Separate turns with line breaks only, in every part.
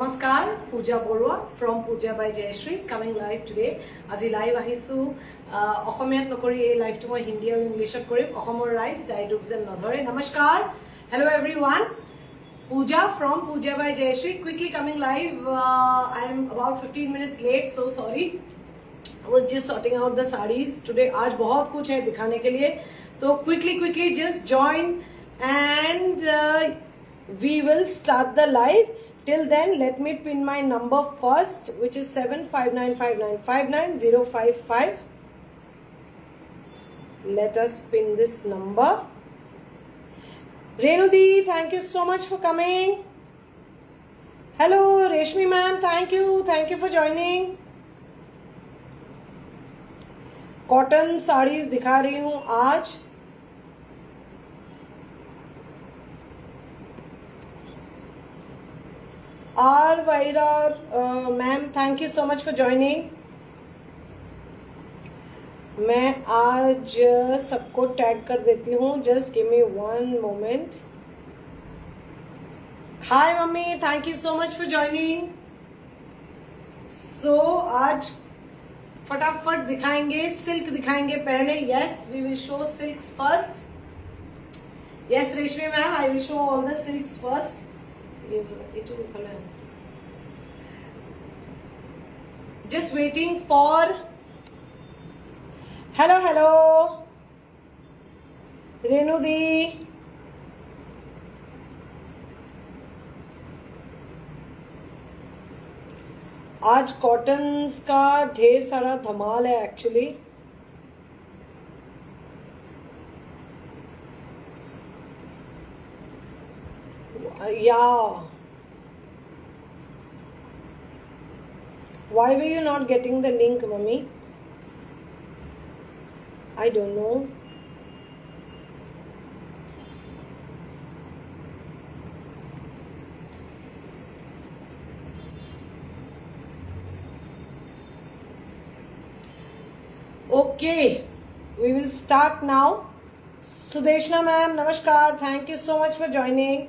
Namaskar, Pooja Borua from Pooja by Jayashree coming live today. আজি live আহিছো অসমীয়াত নকৰি এই লাইভটো মই হিন্দী আৰু ইংলিছত কৰিম অসমৰ ৰাইজ ডাইডুক যেন নধৰে নমস্কাৰ hello everyone Pooja from Pooja by Jayashree quickly coming live I am about 15 minutes late so sorry I was just sorting out the sarees today आज बहुत कुछ है दिखाने के लिए तो quickly just join and we will start the live. Till then, let me pin my number first, which is 7595959055. Let us pin this number. Renudi, thank you so much for coming. Hello, Reshmi ma'am, thank you for joining. Cotton sarees दिखा रही हूँ आज. R Vairar ma'am, thank you so much for joining. मैं आज सबको tag कर देती हूँ. Just give me one moment. Hi mummy, thank you so much for joining. So आज फटाफट दिखाएंगे सिल्क दिखाएंगे पहले. Yes, we will show silks first. Yes, Reshmi ma'am, I will show all the silks first. Just waiting for hello Renudi. आज cottons का ढेर सारा धमाल है actually. Yeah. Why were you not getting the link, Mummy? I don't know. Okay, we will start now. Sudeshna ma'am, namaskar. Thank you so much for joining.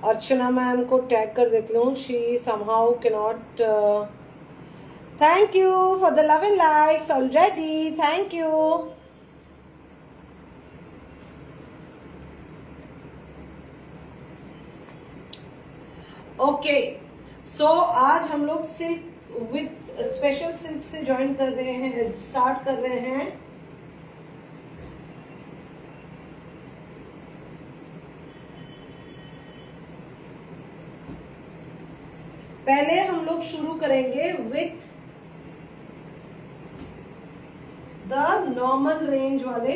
Archana ma'am को tag कर देती हूँ. She somehow cannot. Thank you for the love and likes already. Thank you. Okay, so आज हम लोग silk with special silk से join कर रहे हैं, स्टार्ट कर रहे हैं. पहले हम लोग शुरू करेंगे विथ द नॉर्मल रेंज वाले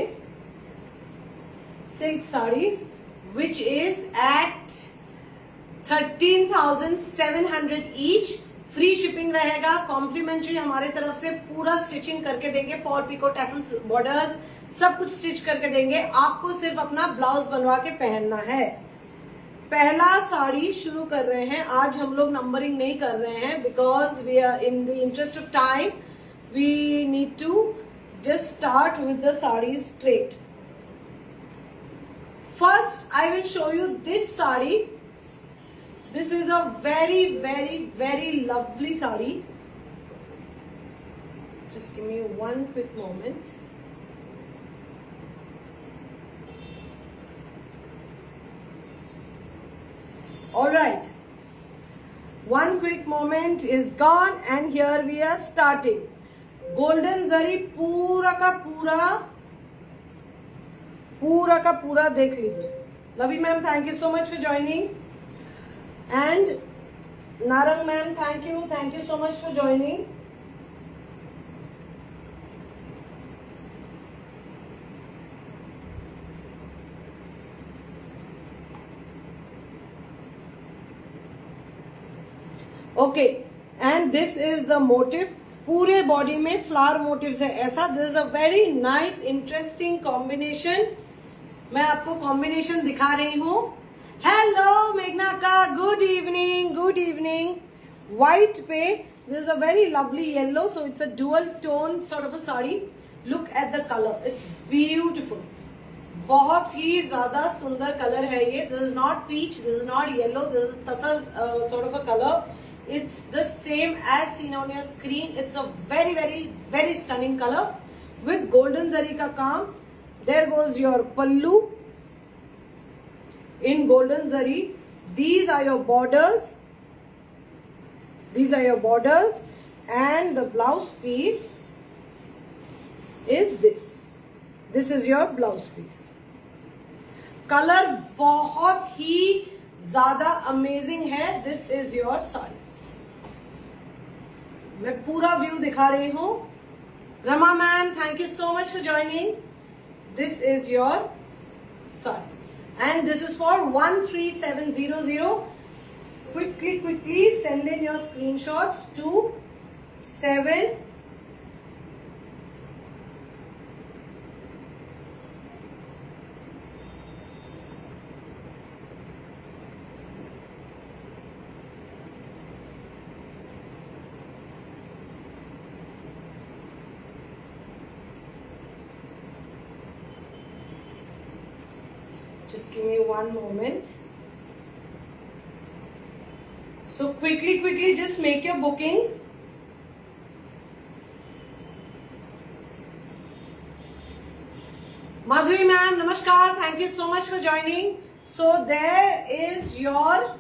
silk saris which is at 13,700 each. Free shipping रहेगा. कॉम्प्लीमेंट्री हमारे तरफ से पूरा स्टिचिंग करके देंगे. फॉल पिको टैसल्स बॉर्डर्स सब कुछ स्टिच करके देंगे. आपको सिर्फ अपना ब्लाउज बनवा के पहनना है. पहला साड़ी शुरू कर रहे हैं. आज हम लोग नंबरिंग नहीं कर रहे हैं because we are in the interest of time we need to just start with the sari straight. First I will show you this sari. This is a very very very lovely sari. Just give me one quick moment. All right, one quick moment is gone and here we are starting. Golden zari पूरा का पूरा देख लीजिए. लवी ma'am, thank you so much for joining. And Narang ma'am, thank you so much for joining. Okay and this is the motive. पूरे body में flower motives है ऐसा. This is a very nice interesting combination. मैं आपको combination दिखा रही हूँ. Hello मेघना का गुड इवनिंग. व्हाइट पे This is a very lovely yellow, so it's a dual tone sort of a sari. Look at the color, it's beautiful. बहुत ही ज़्यादा सुंदर कलर है ये. This is not peach, this is not yellow, this is tasal sort of a color. It's the same as seen on your screen. It's a very, very, very stunning color with golden zari ka kaam. There goes your pallu in golden zari. These are your borders. These are your borders, and the blouse piece is this. This is your blouse piece. Color बहुत ही ज़्यादा amazing है. This is your sari. मैं पूरा view दिखा रही हूँ. Rama ma'am, thank you so much for joining. This is your sari. And this is for 13700. Quickly send in your screenshots to 7 just give me one moment. So quickly just make your bookings. Madhuri ma'am, namaskar. Thank you so much for joining. So there is your,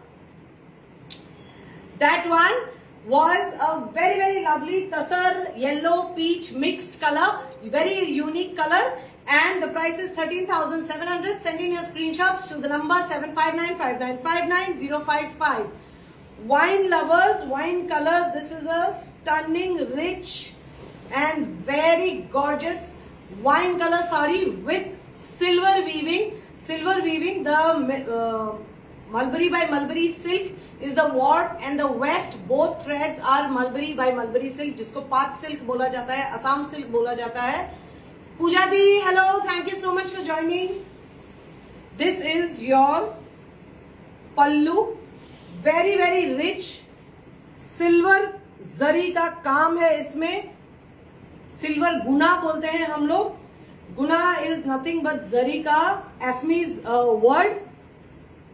that one was a very, very lovely tasar yellow peach mixed color, very unique color, and the price is 13,700. Send in your screenshots to the number 7595959055. Wine lovers, wine color. This is a stunning, rich and very gorgeous wine color sari with silver weaving. Silver weaving. The Mulberry by Mulberry silk is the warp and the weft. Both threads are Mulberry by Mulberry silk, जिसको पात silk बोला जाता है, Assam silk बोला जाता है. Pooja di, hello, thank you so much for joining. This is your pallu. Very very rich silver zari का काम है इसमें. सिल्वर गुना बोलते हैं हम लोग. Guna is nothing but zari का Assamese word.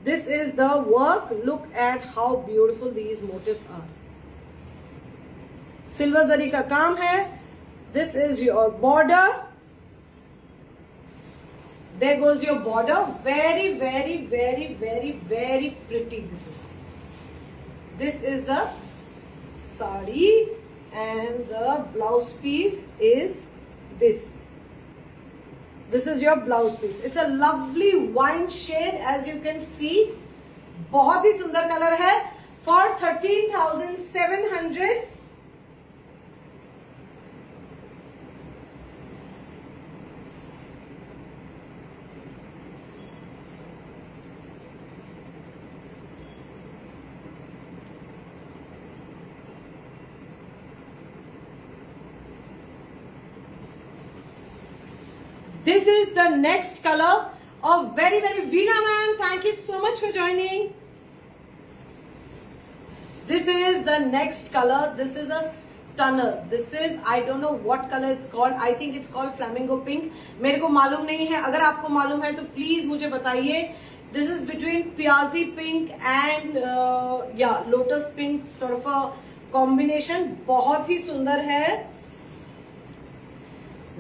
This is the work. Look at how beautiful these motifs are. Silver zari का काम है. This is your border. There goes your border. Very very very very very pretty. This is the sari, and the blouse piece is this. This is your blouse piece. It's a lovely wine shade, as you can see. बहुत ही सुंदर colour है. For 13,700. This is the next color of very, very Veena ma'am. Thank you so much for joining. This is the next color. This is a stunner. This is, I don't know what color it's called. I think it's called flamingo pink. मेरे को मालूम नहीं है. अगर आपको मालूम है तो please मुझे बताइए. This is between Piazzi pink and lotus pink sort of a combination. बहुत ही सुंदर है.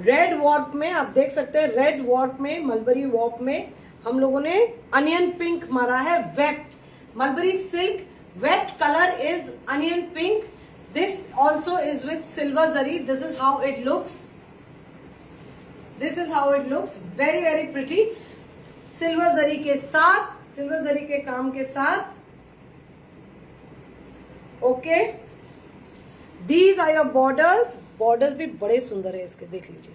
रेड वॉर्प में आप देख सकते हैं. रेड वॉर्प में, मलबरी वॉर्प में हम लोगों ने अनियन पिंक मारा है. Weft mulberry silk weft colour is onion pink. This also is with silver zari. This is how it looks. This is how it looks. Very very pretty. Silver zari के साथ, silver zari के काम के साथ. Okay. These are your borders. Borders भी बड़े सुंदर है इसके, देख लीजिए.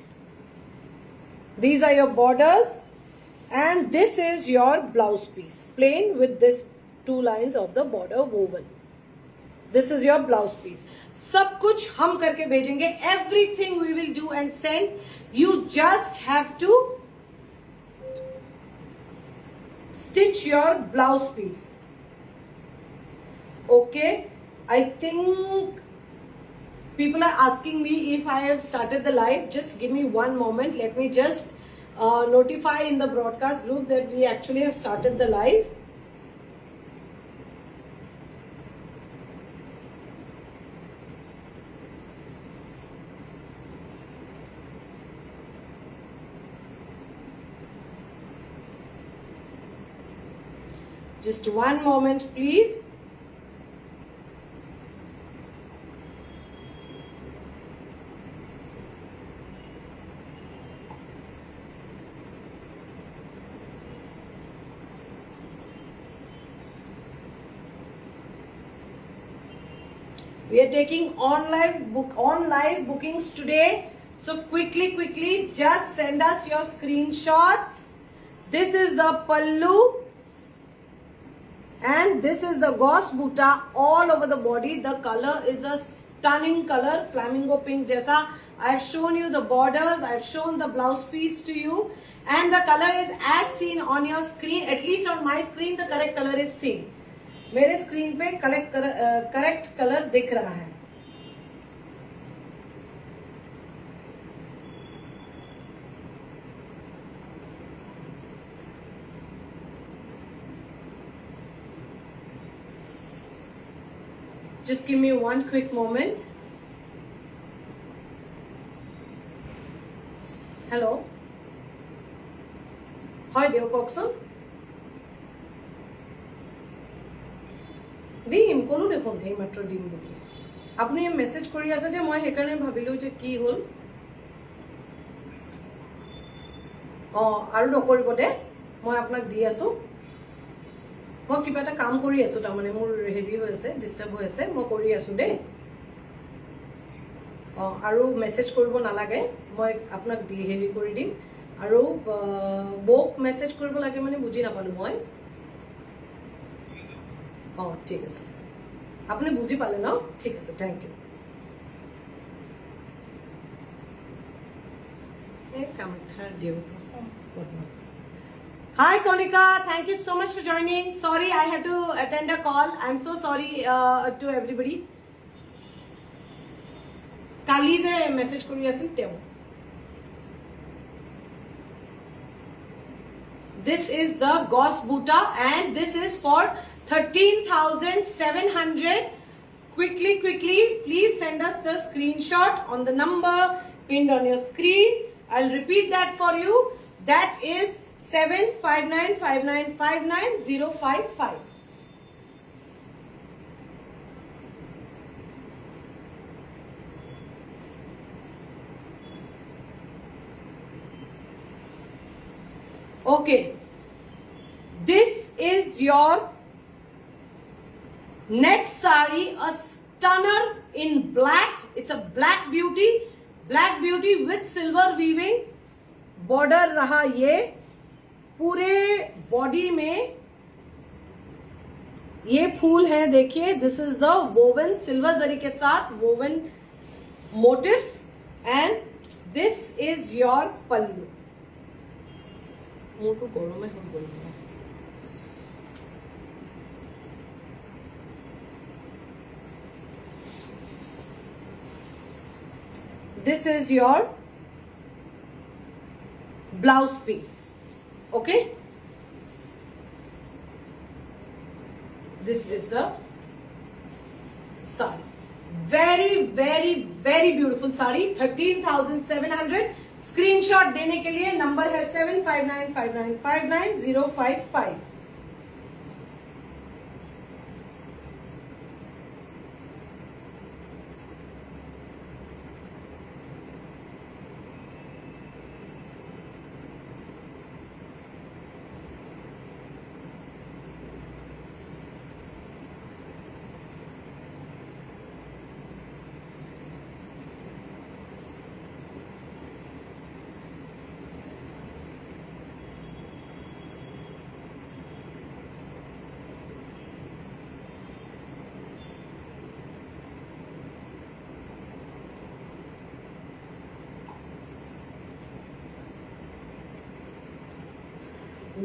These are your borders and this is your blouse piece plain with this 2 lines of the border woven. This is your blouse piece. सब कुछ हम करके भेजेंगे. Everything we will do and send. You just have to stitch your blouse piece. Okay. I think people are asking me if I have started the live. Just give me one moment. Let me just notify in the broadcast group that we actually have started the live. Just one moment, please. We are taking on live bookings today. So quickly, just send us your screenshots. This is the pallu. And this is the gauze buta all over the body. The color is a stunning color, flamingo pink jaisa. I have shown you the borders, I have shown the blouse piece to you. And the color is as seen on your screen, at least on my screen, the correct color is seen. मेरे screen पे correct colour दिख रहा है. Just give me one quick moment. Hello. Hi, Deo Coxon. দিম কোনো দেখোন এই মাত্ৰ দিম বুলি আপুনি মেসেজ কৰি আছে যে মই হেকাৰণে ভাবিলো যে কি হল আৰু নকৰিব দে মই আপোনাক দি আছো মই কিবা এটা কাম কৰি আছো তাৰ মানে মোৰ হেভি হৈ আছে ডিস্টার্ব হৈ আছে মই কৰি আছো দে আৰু মেসেজ কৰিব নালাগে মই আপোনাক দি হেভি কৰি দিম আৰু বক মেসেজ কৰিব লাগে মানে বুজি নাপালো মই ঠিক আছে আপনি বুঝি পালে না ঠিক আছে thank you Hi Konika, thank you so much for joining. Sorry I had to attend a call. I'm so sorry to everybody. Kali je message kori asil teo. This is the gauze buta and this is for 13,700. Quickly, please send us the screenshot on the number pinned on your screen. I'll repeat that for you. That is 7595959055. Okay. This is your next sari, a stunner in black. It's a black beauty with silver weaving. Border रहा ये पूरे body में ये फूल है देखिए. This is the woven silver जरी के साथ woven motifs and this is your pallu. मोटू गोलों में हम बोलेंगे. This is your blouse piece. Okay? This is the sari. Very beautiful sari. 13,700. Screenshot देने के लिए नंबर है 7595959055.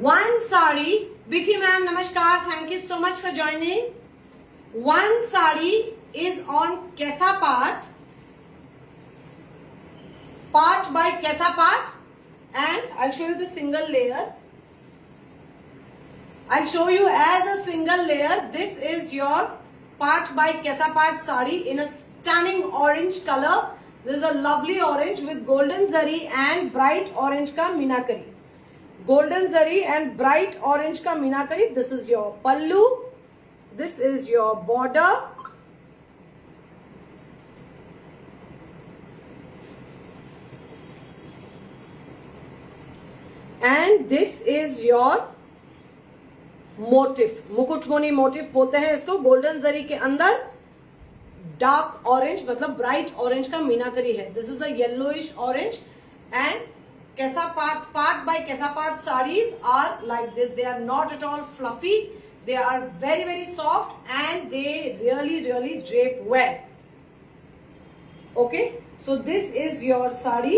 One sari, Bithi ma'am, namaskar. Thank you so much for joining. One sari is on Kesa part part by kaisa part, and I'll show you the single layer. I'll show you as a single layer. This is your part by kaisa part sari in a stunning orange color. This is a lovely orange with golden zari and bright orange ka meenakari. Golden zari and bright orange ka meenakari. This is your pallu. This is your border. And this is your motif, Mukutmani motif बोलते हैं इसको. Golden zari के अंदर dark orange मतलब bright orange का मीनाकरी है. This is a yellowish orange and कैसा part by कैसा part saris are like this. They are not at all fluffy, they are very very soft and they really drape well. Okay, so this is your sari.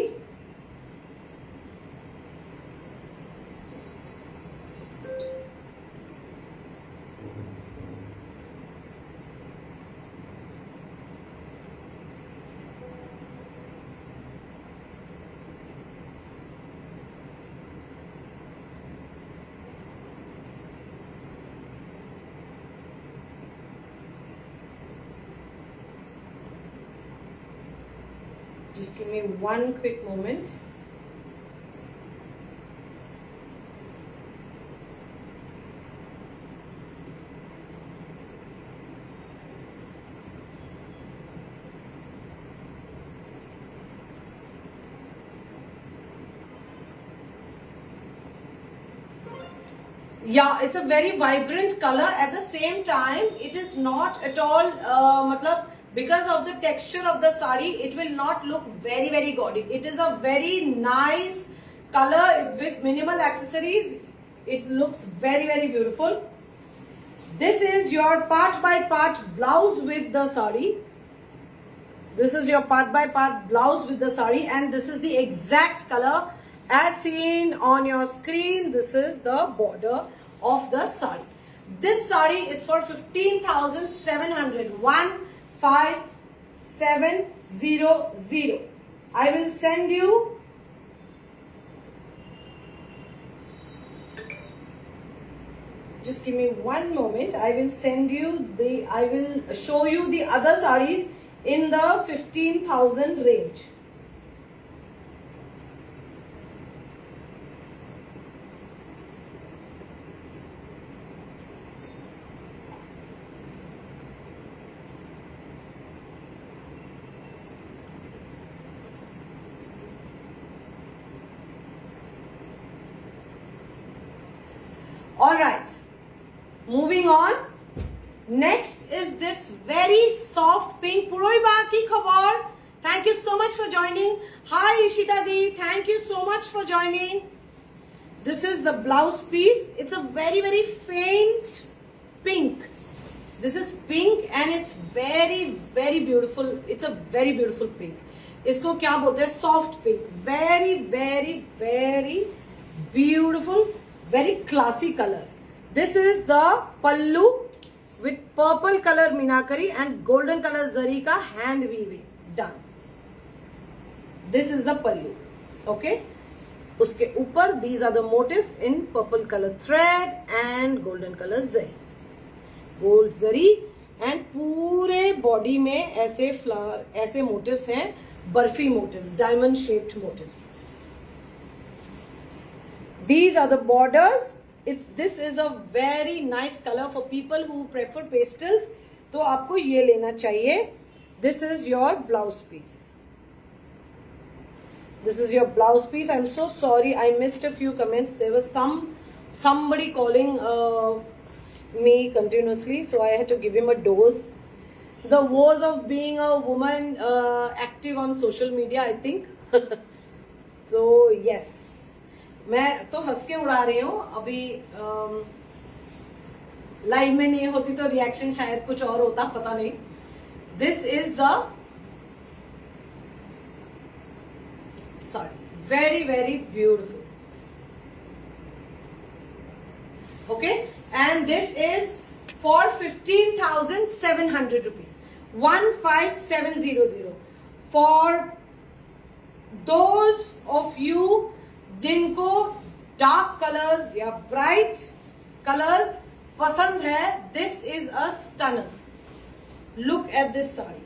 Just give me one quick moment. Yeah, it's a very vibrant color. At the same time, it is not at all matlab, because of the texture of the sari, it will not look very gaudy. It is a very nice color with minimal accessories. It looks very beautiful. This is your part by part blouse with the sari. This is your part by part blouse with the sari, and this is the exact color as seen on your screen. This is the border of the sari. This sari is for 15,700. 15700. I will send you just give me one moment. I will show you the other sarees in the 15,000 range. Alright, moving on. Next is this very soft pink. Puroiba ki khabar. Thank you so much for joining. Hi Ishita Di, thank you so much for joining. This is the blouse piece. It's a very faint pink. This is pink and it's very beautiful. It's a very beautiful pink. इसको क्या बोलते हैं? Soft pink. Very beautiful. Very classy color. This is the pallu with purple color meenakari and golden color zari ka hand weaving done. This is the pallu. Okay. उसके ऊपर these are the motifs in purple color thread and golden color zari. Gold zari and पूरे body में ऐसे flower ऐसे motifs हैं, barfi motifs, diamond shaped motifs. These are the borders. This is a very nice color for people who prefer pastels. तो आपको ये लेना चाहिए. This is your blouse piece. This is your blouse piece. I'm so sorry I missed a few comments. There was somebody calling me continuously, so I had to give him a dose. The woes of being a woman active on social media, I think. So yes. मैं तो हंस के उड़ा रही हूँ. अभी live में नहीं होती तो रिएक्शन शायद कुछ और होता, पता नहीं. This is the sari. very beautiful. Okay, and this is for 15,700 rupees. 15700 for those of you जिनको डार्क कलर्स या ब्राइट कलर्स पसंद है, this is a stunner. Look at this sari.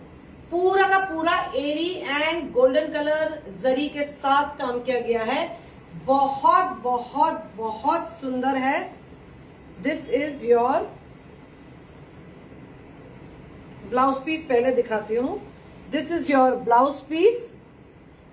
पूरा का पूरा एरी एंड गोल्डन कलर जरी के साथ काम किया गया है. बहुत बहुत बहुत सुंदर है. This is your blouse piece. पहले दिखाती हूं. This is your blouse piece,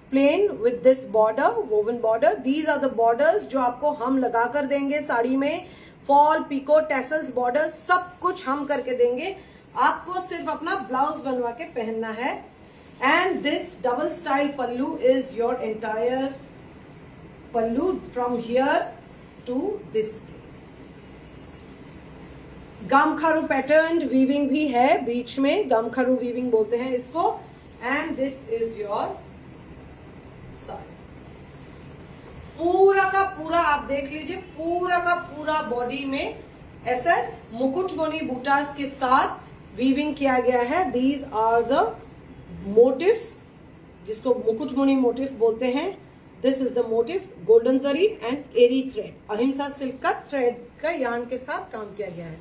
plain with this border, woven border. These are the borders जो आपको हम लगा कर देंगे साड़ी में. फॉल, पिको, टेसल्स, बॉर्डर सब कुछ हम करके देंगे. आपको सिर्फ अपना ब्लाउज बनवा के पहनना है. And this double style pallu is your entire pallu from here to this place. Gamkharu pattern weaving भी है बीच में. गामखारू वीविंग बोलते हैं इसको. And this is your sari. पूरा का पूरा आप देख लीजिए, पूरा का पूरा बॉडी में ऐसा मुकुटमणि बूटास के साथ वीविंग किया गया है. दीज आर द मोटिव्स जिसको मुकुटमणि मोटिव बोलते हैं. This is the motif. Golden zari and eri thread, ahimsa silk का थ्रेड का यार्न के साथ काम किया गया है.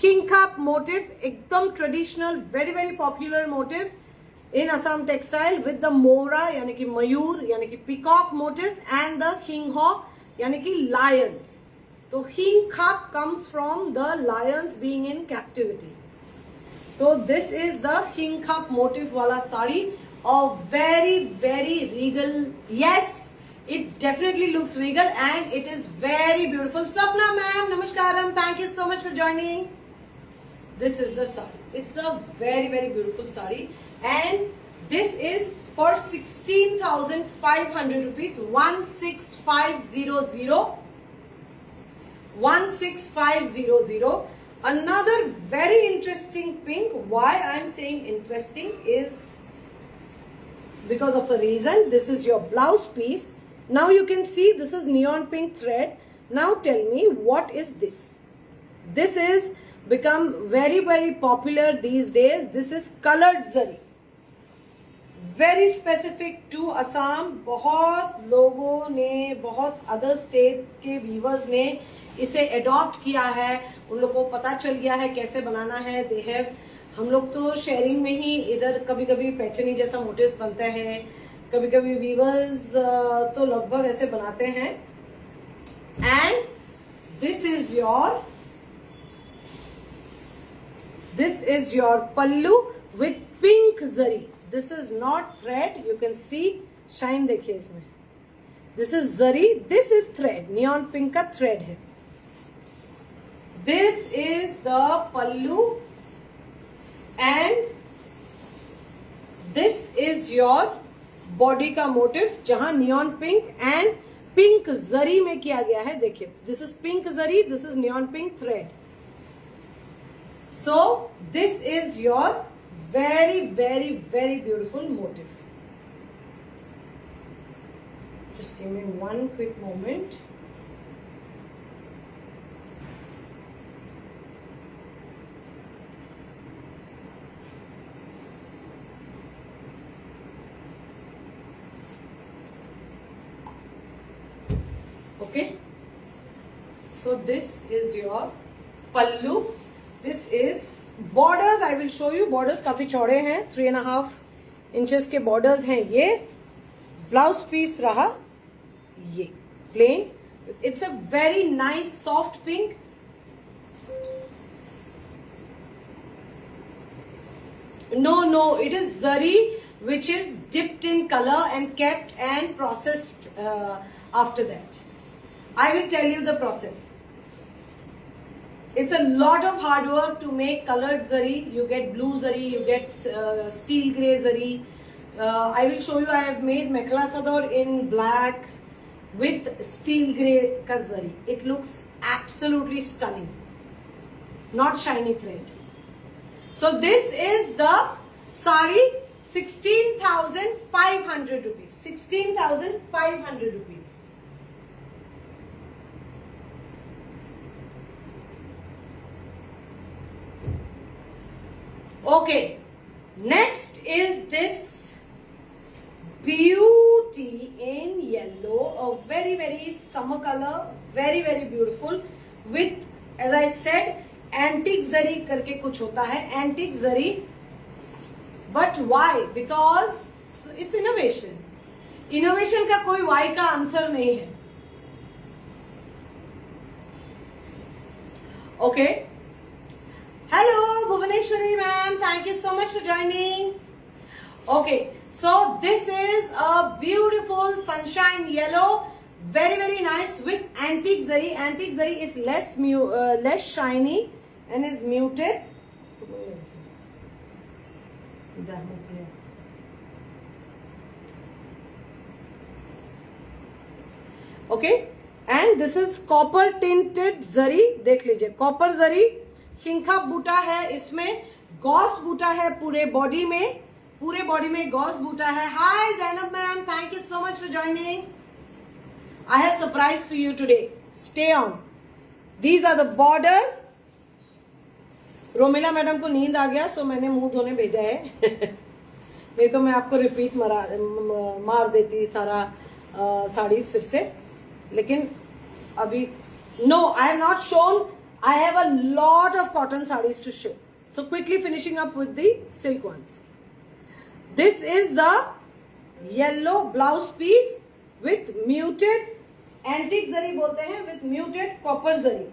किंग खाप मोटिव, एकदम traditional, very very popular motif in Assam textile with the mora यानी कि मयूर यानी कि peacock motifs and the hingho यानी कि lions. तो hing khap comes from the lions being in captivity. So this is the hing khap motif वाला sari. A very very regal. Yes, it definitely looks regal and it is very beautiful. Swapna ma'am, namaskaram. Thank you so much for joining. This is the sari. It's a very very beautiful sari. And this is for 16,500 rupees. 16500. 16500. Another very interesting pink. Why I am saying interesting is because of a reason. This is your blouse piece. Now you can see this is neon pink thread. Now tell me, what is this? This is become very very popular these days. This is colored zari. Very specific to Assam. बहुत लोगों ने, बहुत other state के viewers ने इसे adopt किया है. उन लोगों को पता चल गया है कैसे बनाना है. दे हैव, हम लोग तो शेयरिंग में ही इधर कभी कभी पैटर्नी जैसा मोटिव्स बनते हैं, कभी कभी व्यूवर्स तो लगभग ऐसे बनाते हैं. And this is your pallu with pink zari. This is not thread. You can see shine देखिए इसमें. This is zari. This is thread. Neon pink का thread है. This is the pallu and this is your body का motifs जहां neon pink and pink zari में किया गया है. देखिए, this is pink zari. This is neon pink thread. So this is your very very very beautiful motif. Just give me one quick moment. Okay, so this is your pallu. This is borders. I will show you. Borders काफी चौड़े हैं. 3.5 inches के borders हैं. ये blouse piece रहा, ये plain. It's a very nice soft pink. No, it is zari which is dipped in color and kept and processed after that. I will tell you the process. It's a lot of hard work to make colored zari. You get blue zari, you get steel grey zari. I will show you. I have made mekhla sador in black with steel grey ka zari. It looks absolutely stunning. Not shiny thread. So this is the sari. 16,500 rupees. 16,500 rupees. Okay, next is this beautiful beauty in yellow, a very, very summer color, very, very beautiful with, as I said, antique zari करके कुछ होता है, antique zari. But why? Because it's innovation. Innovation का कोई why का answer नहीं है. Okay. Hello, Bhuvaneshwari ma'am. Thank you so much for joining. Okay, so this is a beautiful sunshine yellow, very, very nice with antique zari. Antique zari is less shiny and is muted. Okay, and this is copper tinted zari. देख लीजिए, copper zari, खिंखा बूटा है इसमें, Gauss बूटा है पूरे body में Gauss बूटा है. Hi Zainab ma'am, thank you so much for joining. I have surprise for you today. Stay on. These are the borders. Romila madam को नींद आ गया, सो मैंने मुंह धोने भेजा है. नहीं तो मैं आपको रिपीट मार देती सारा साड़ीज फिर से. लेकिन अभी no, I have not shown. I have a lot of cotton sarees to show. So quickly finishing up with the silk ones. This is the yellow blouse piece with muted antique zari बोलते हैं, with muted copper zari.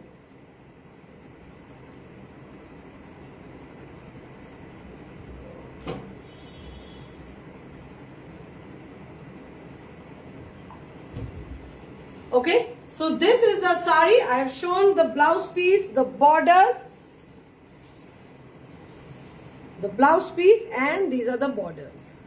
Okay, so this is the sari. I have shown the blouse piece, the borders, and these are the borders.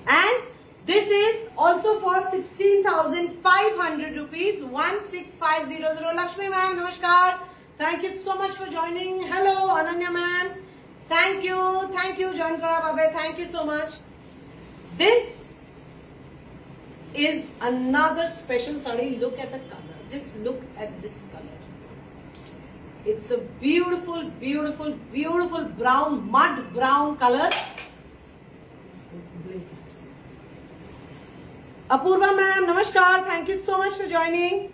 And this is also for 16,500 rupees, 16500. Lakshmi ma'am, namaskar. Thank you so much for joining. Hello, Ananya ma'am. Thank you, John Babe. Thank you so much. This is another special sari. Look at the color. Just look at this color. It's a beautiful, beautiful, beautiful brown, mud brown color. Apurva ma'am, namaskar. Thank you so much for joining.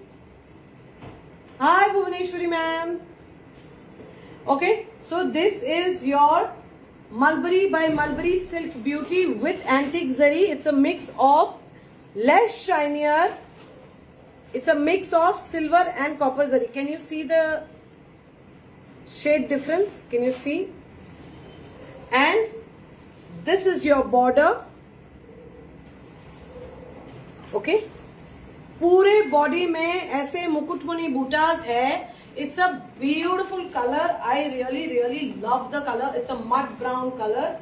Hi Bhuvaneshwari ma'am. Okay, so this is your Mulberry by Mulberry Silk Beauty with antique zari. It's a mix of less shinier. It's a mix of silver and copper zari. Can you see the shade difference? Can you see? And this is your border. Okay, पूरे body में ऐसे मुकुटमुनि बूटास है. It's a beautiful color. I really love the color. It's a mud brown color.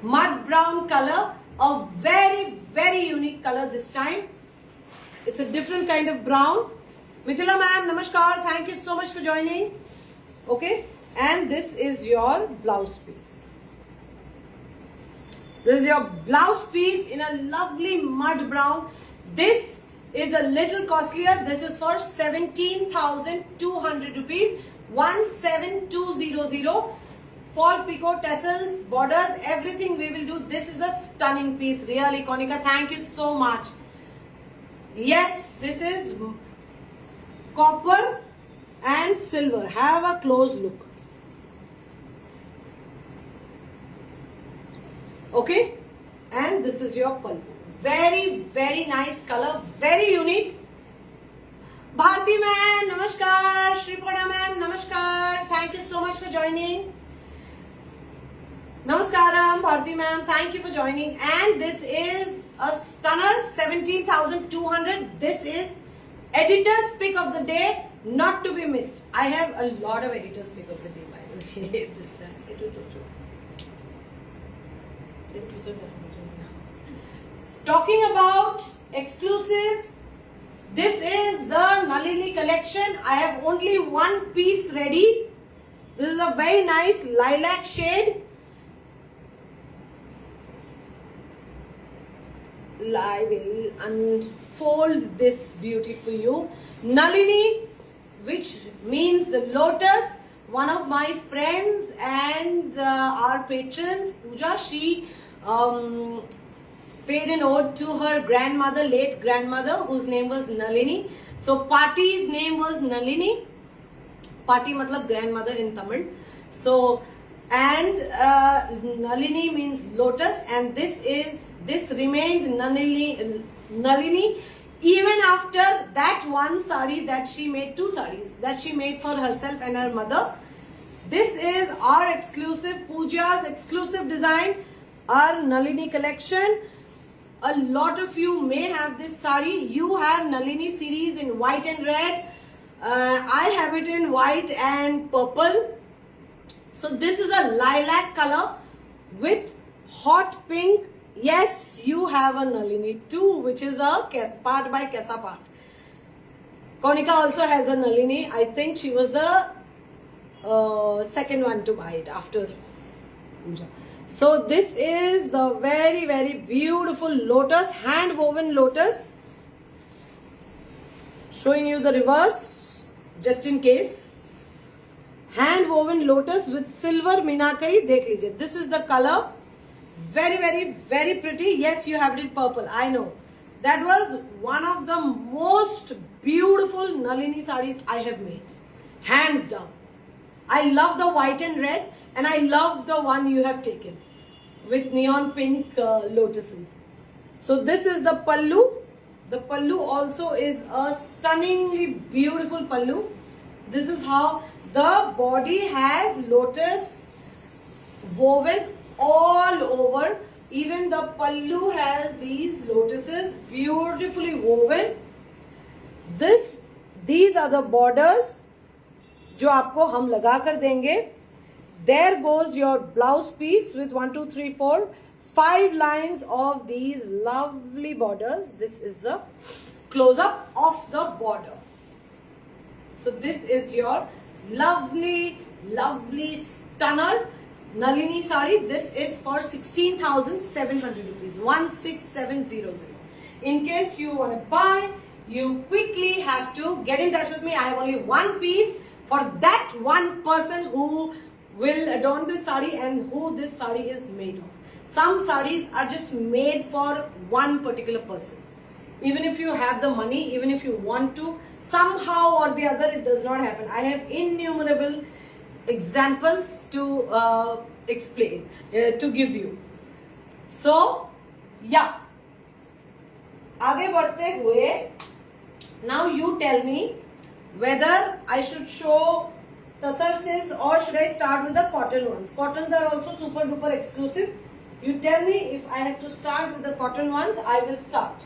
Mud brown color. A very unique color this time. It's a different kind of brown. Mithila ma'am, namaskar. Thank you so much for joining. Okay, and this is your blouse piece. This is your blouse piece in a lovely mud brown. This is a little costlier. This is for 17,200 rupees. 17200. Fall picot tassels, borders, everything we will do. This is a stunning piece. Really, Konika, thank you so much. Yes, this is copper and silver. Have a close look. Okay, and this is your pallu. Very nice color, very unique. Bharti ma'am, namaskar. Shripada ma'am, namaskar. Thank you so much for joining. Namaskaram, Bharti ma'am. Thank you for joining. And this is a stunner, 17,200. This is editor's pick of the day, not to be missed. I have a lot of editor's pick of the day, by the way, this time. Talking about exclusives, this is the Nalini collection. I have only one piece ready. This is a very nice lilac shade. I will unfold this beauty for you. Nalini, which means the lotus. One of my friends and our patrons, Pooja, she paid an ode to her grandmother, late grandmother, whose name was Nalini. So Pati's name was Nalini. Pati matlab grandmother in Tamil. So, and Nalini means lotus, and this remained Nalini even after that one sari that she made, two saris that she made for herself and her mother. This is our exclusive, Pooja's exclusive design, our Nalini collection. A lot of you may have this sari. You have Nalini series in white and red. I have it in white and purple. So this is a lilac color with hot pink. Yes, you have a Nalini too, which is a part by Kesa part. Konika also has a Nalini. I think she was the second one to buy it after Pooja. So this is the very, very beautiful lotus, hand woven lotus. Showing you the reverse, just in case. Hand woven lotus with silver minakari. Dekh lijiye. This is the color. Very, very, very pretty. Yes, you have it in purple. I know. That was one of the most beautiful Nalini sarees I have made. Hands down. I love the white and red, and I love the one you have taken with neon pink lotuses. So this is the pallu. The pallu also is a stunningly beautiful pallu. This is how the body has lotus woven all over. Even the pallu has these lotuses beautifully woven. These are the borders जो आपको हम लगा कर देंगे. There goes your blouse piece with 1, 2, 3, 4, 5 lines of these lovely borders. This is the close-up of the border. So this is your lovely, lovely stunner Nalini sari. This is for 16,700 rupees. 16700. In case you want to buy, you quickly have to get in touch with me. I have only one piece for that one person who will adorn this sari and who this sari is made of. Some saris are just made for one particular person. Even if you have the money, even if you want to, somehow or the other it does not happen. I have innumerable examples to explain, to give you. So, yeah. आगे बढ़ते हुए, now you tell me whether I should show Tassar silks or should I start with the cotton ones. Cottons are also super duper exclusive. You tell me if I have to start with the cotton ones, I will start.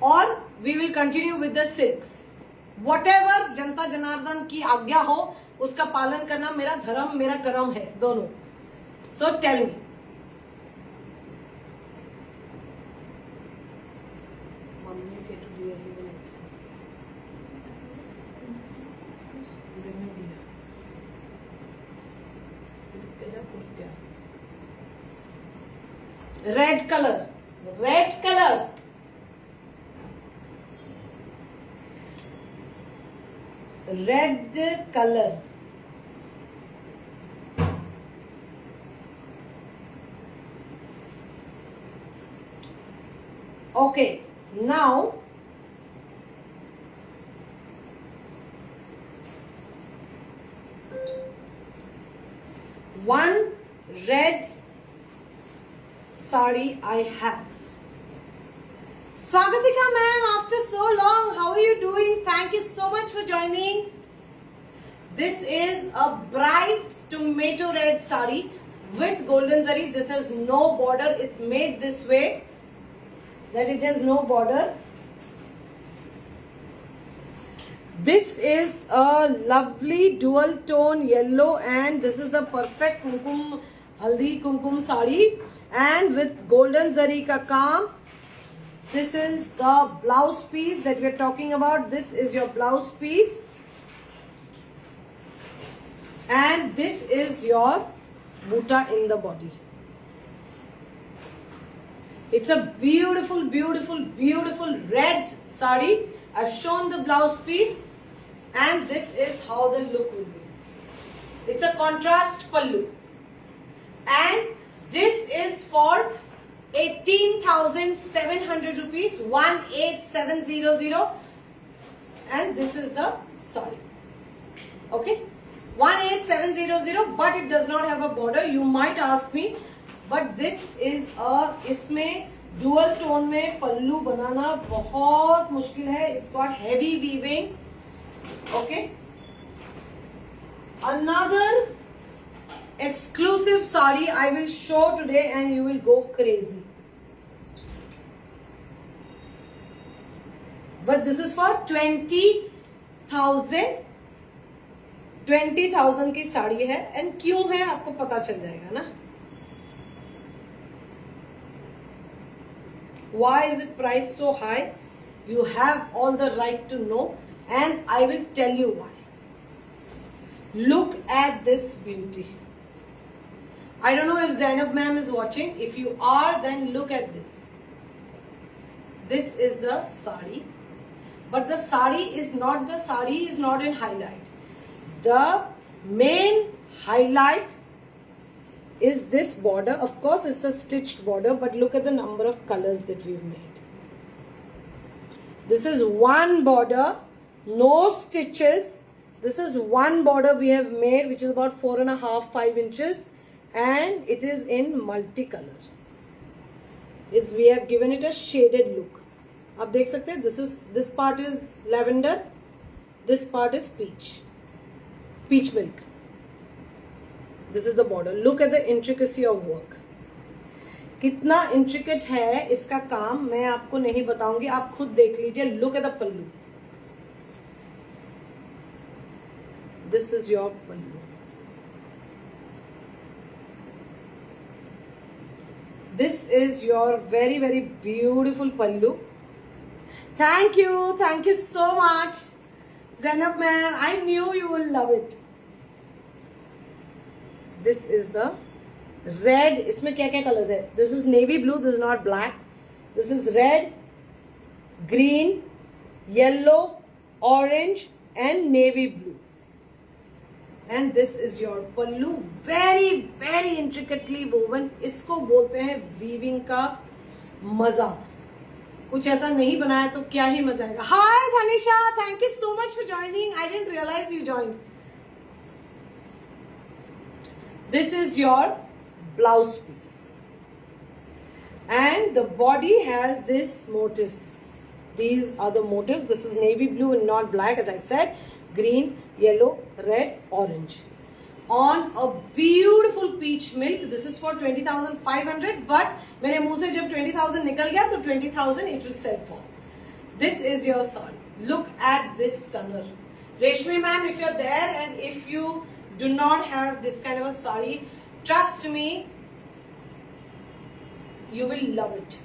Or we will continue with the silks. Whatever जनता जनार्दन की आज्ञा हो उसका पालन करना मेरा धर्म मेरा कर्म है दोनों. So tell me. Red color. Red color. Red color. Okay, now one red sari I have. Swagatika ma'am, after so long, how are you doing? Thank you so much for joining. This is a bright tomato red sari with golden zari. This has no border. It's made this way that it has no border. This is a lovely dual tone yellow, and this is the perfect kumkum haldi kumkum sari, and with golden zari ka kaam. This is the blouse piece that we are talking about. This is your blouse piece, and this is your buta in the body. It's a beautiful, beautiful, beautiful red sari. I've shown the blouse piece, and this is how the look will be. It's a contrast pallu. And this is for 18,700 rupees, 18,700. And this is the sari. Okay, 18,700, but it does not have a border. You might ask me, but this is a, इसमें dual tone में पल्लू बनाना बहुत मुश्किल है. It's got heavy weaving. Okay. Another exclusive sari I will show today and you will go crazy. But this is for 20,000 की साड़ी है. And क्यों है आपको पता चल जाएगा ना. Why is it priced so high? You have all the right to know, and I will tell you why. Look at this beauty. I don't know if Zainab ma'am is watching. If you are, then look at this. This is the sari. But the sari is not in highlight. The main highlight is this border. Of course, it's a stitched border, but look at the number of colors that we've made. This is one border, no stitches. This is one border we have made, which is about 4.5, 5 inches, and it is in multicolor. We have given it a shaded look. आप देख सकते हैं, this part is lavender, this part is peach milk. This is the border. Look at the intricacy of work. कितना intricate है इसका काम मैं आपको नहीं बताऊंगी, आप खुद देख लीजिए. Look at the pallu. This is your pallu. This is your very, very beautiful pallu. Thank you so much, Zainab ma'am. I knew you will love it. This is the red. इसमें क्या क्या colors है? This is navy blue. This is not black. This is red, green, yellow, orange, and navy blue. And this is your pallu. Very, very intricately woven. इसको बोलते हैं weaving का मजा. कुछ ऐसा नहीं बनाया तो क्या ही मजा आएगा. Hi Dhanisha, thank you so much for joining. I didn't realize you joined. This is your blouse piece. And the body has this motifs. These are the motifs. This is navy blue and not black, as I said. Green, yellow, red, orange. On a beautiful peach milk. This is for 20,500, but मेरे मुंह से जब 20,000 निकल गया तो 20,000 it will sell for. This is your sari. Look at this stunner. Reshmi ma'am, if you're there and if you do not have this kind of a sari, trust me, you will love it.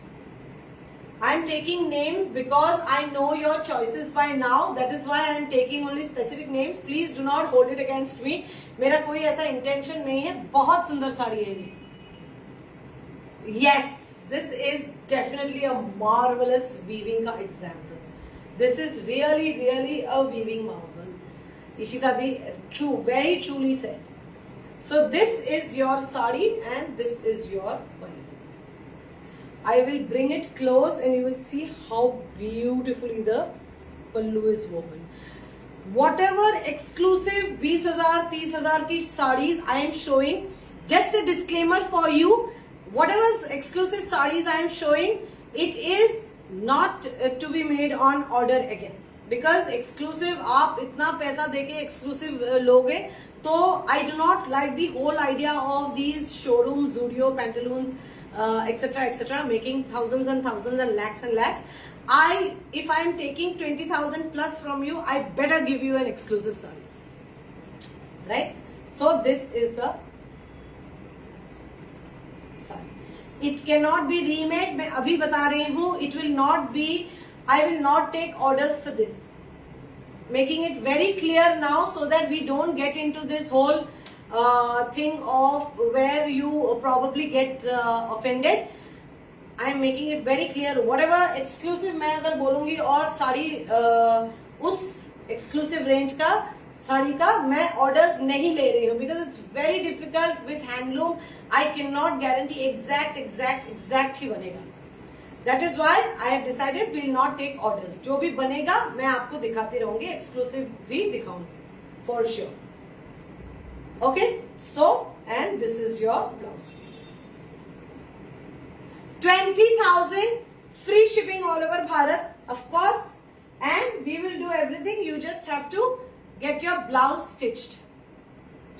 I'm taking names because I know your choices by now. That is why I'm taking only specific names. Please do not hold it against me. मेरा कोई ऐसा intention नहीं है. बहुत सुंदर साड़ी है ये. Yes, this is definitely a marvelous weaving का example. This is really, really a weaving marvel. Ishita di very truly said. So this is your sari and this is your pallu. I will bring it close and you will see how beautifully the pallu is woven. Whatever exclusive 20,000, 30,000 ki sarees I am showing, just a disclaimer for you, whatever exclusive sarees I am showing, it is not to be made on order again. Because exclusive, आप इतना पैसा देके exclusive लोगे, तो I do not like the whole idea of these showrooms, Zudio, Pantaloons, etc., making thousands and thousands and lakhs. If I am taking 20,000 plus from you, I better give you an exclusive saree. Right? So this is the saree. It cannot be remade. मैं अभी बता रही हूँ. It will not be. I will not take orders for this. Making it very clear now so that we don't get into this whole thing of where you probably get offended. I am making it very clear. Whatever exclusive मैं अगर बोलूँगी और साड़ी उस exclusive range का साड़ी का मैं orders नहीं ले रही हूँ, because it's very difficult with handloom. I can not guarantee exact ही बनेगा. That is why I have decided will not take orders. जो भी बनेगा मैं आपको दिखाती रहूंगी, एक्सक्लूसिव भी दिखाऊंगी for sure. Okay, so and this is your blouse piece. 20,000 free shipping all over Bharat, of course, and we will do everything. You just have to get your blouse stitched.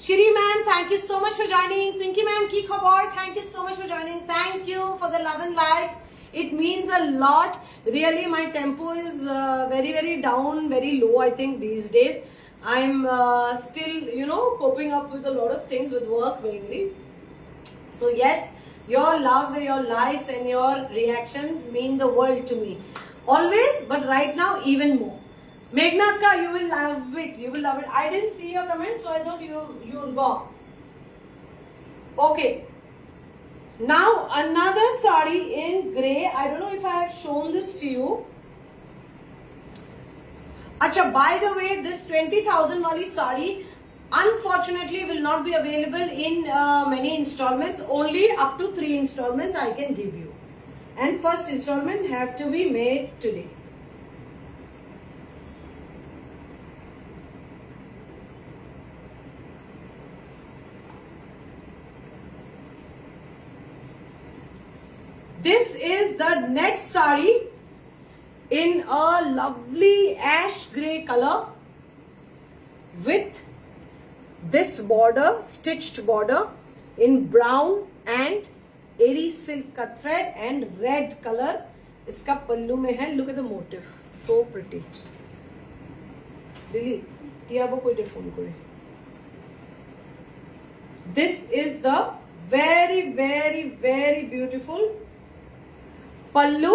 Shri ma'am, thank you so much for joining. Pinky ma'am, ki khabar, thank you so much for joining. Thank you for the love and likes. It means a lot. Really, my tempo is very down, very low, I think, these days. I'm still, coping up with a lot of things with work mainly. So yes, your love, your likes and your reactions mean the world to me. Always, but right now even more. Meghna Akka, you will love it. You will love it. I didn't see your comments, so I thought you'll go. Okay. Now another sari in grey. I don't know if I have shown this to you. Acha, by the way, this 20,000 wali sari unfortunately will not be available in many installments. Only up to 3 installments I can give you. And first installment have to be made today. This is the next sari in a lovely ash grey color with this border, stitched border in brown and eri silk ka thread and red color. Iska pallu mein hai. Look at the motif, so pretty. Lily, tiyabo koi phone kore. This is the very beautiful pallu.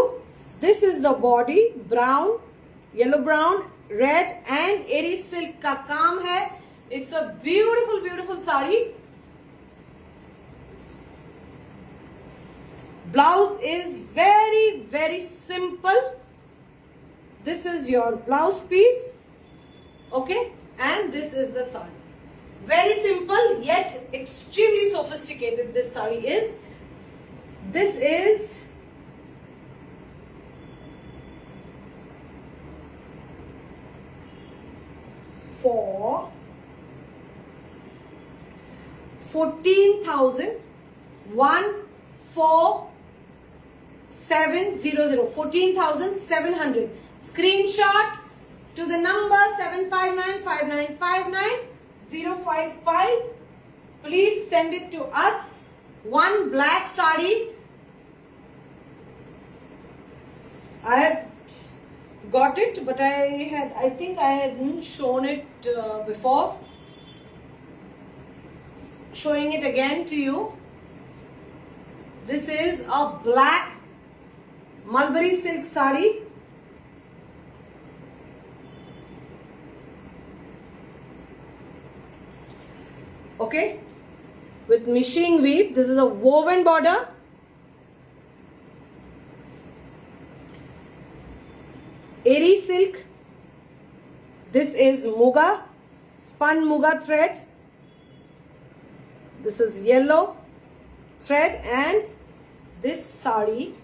This is the body, brown, yellow brown, red and eri silk ka kaam hai. It's a beautiful sari. Blouse is very simple. This is your blouse piece. Okay, and this is the sari. Very simple yet extremely sophisticated this sari is. This is for 14,700. 14,700. Screenshot to the number 7595959 Please send it to us. One black sari. I had got it, but I think I hadn't shown it before. Showing it again to you. This is a black mulberry silk sari. Okay, with machine weave. This is a woven border. Eri silk. This is muga, spun muga thread. This is yellow thread, and this sari,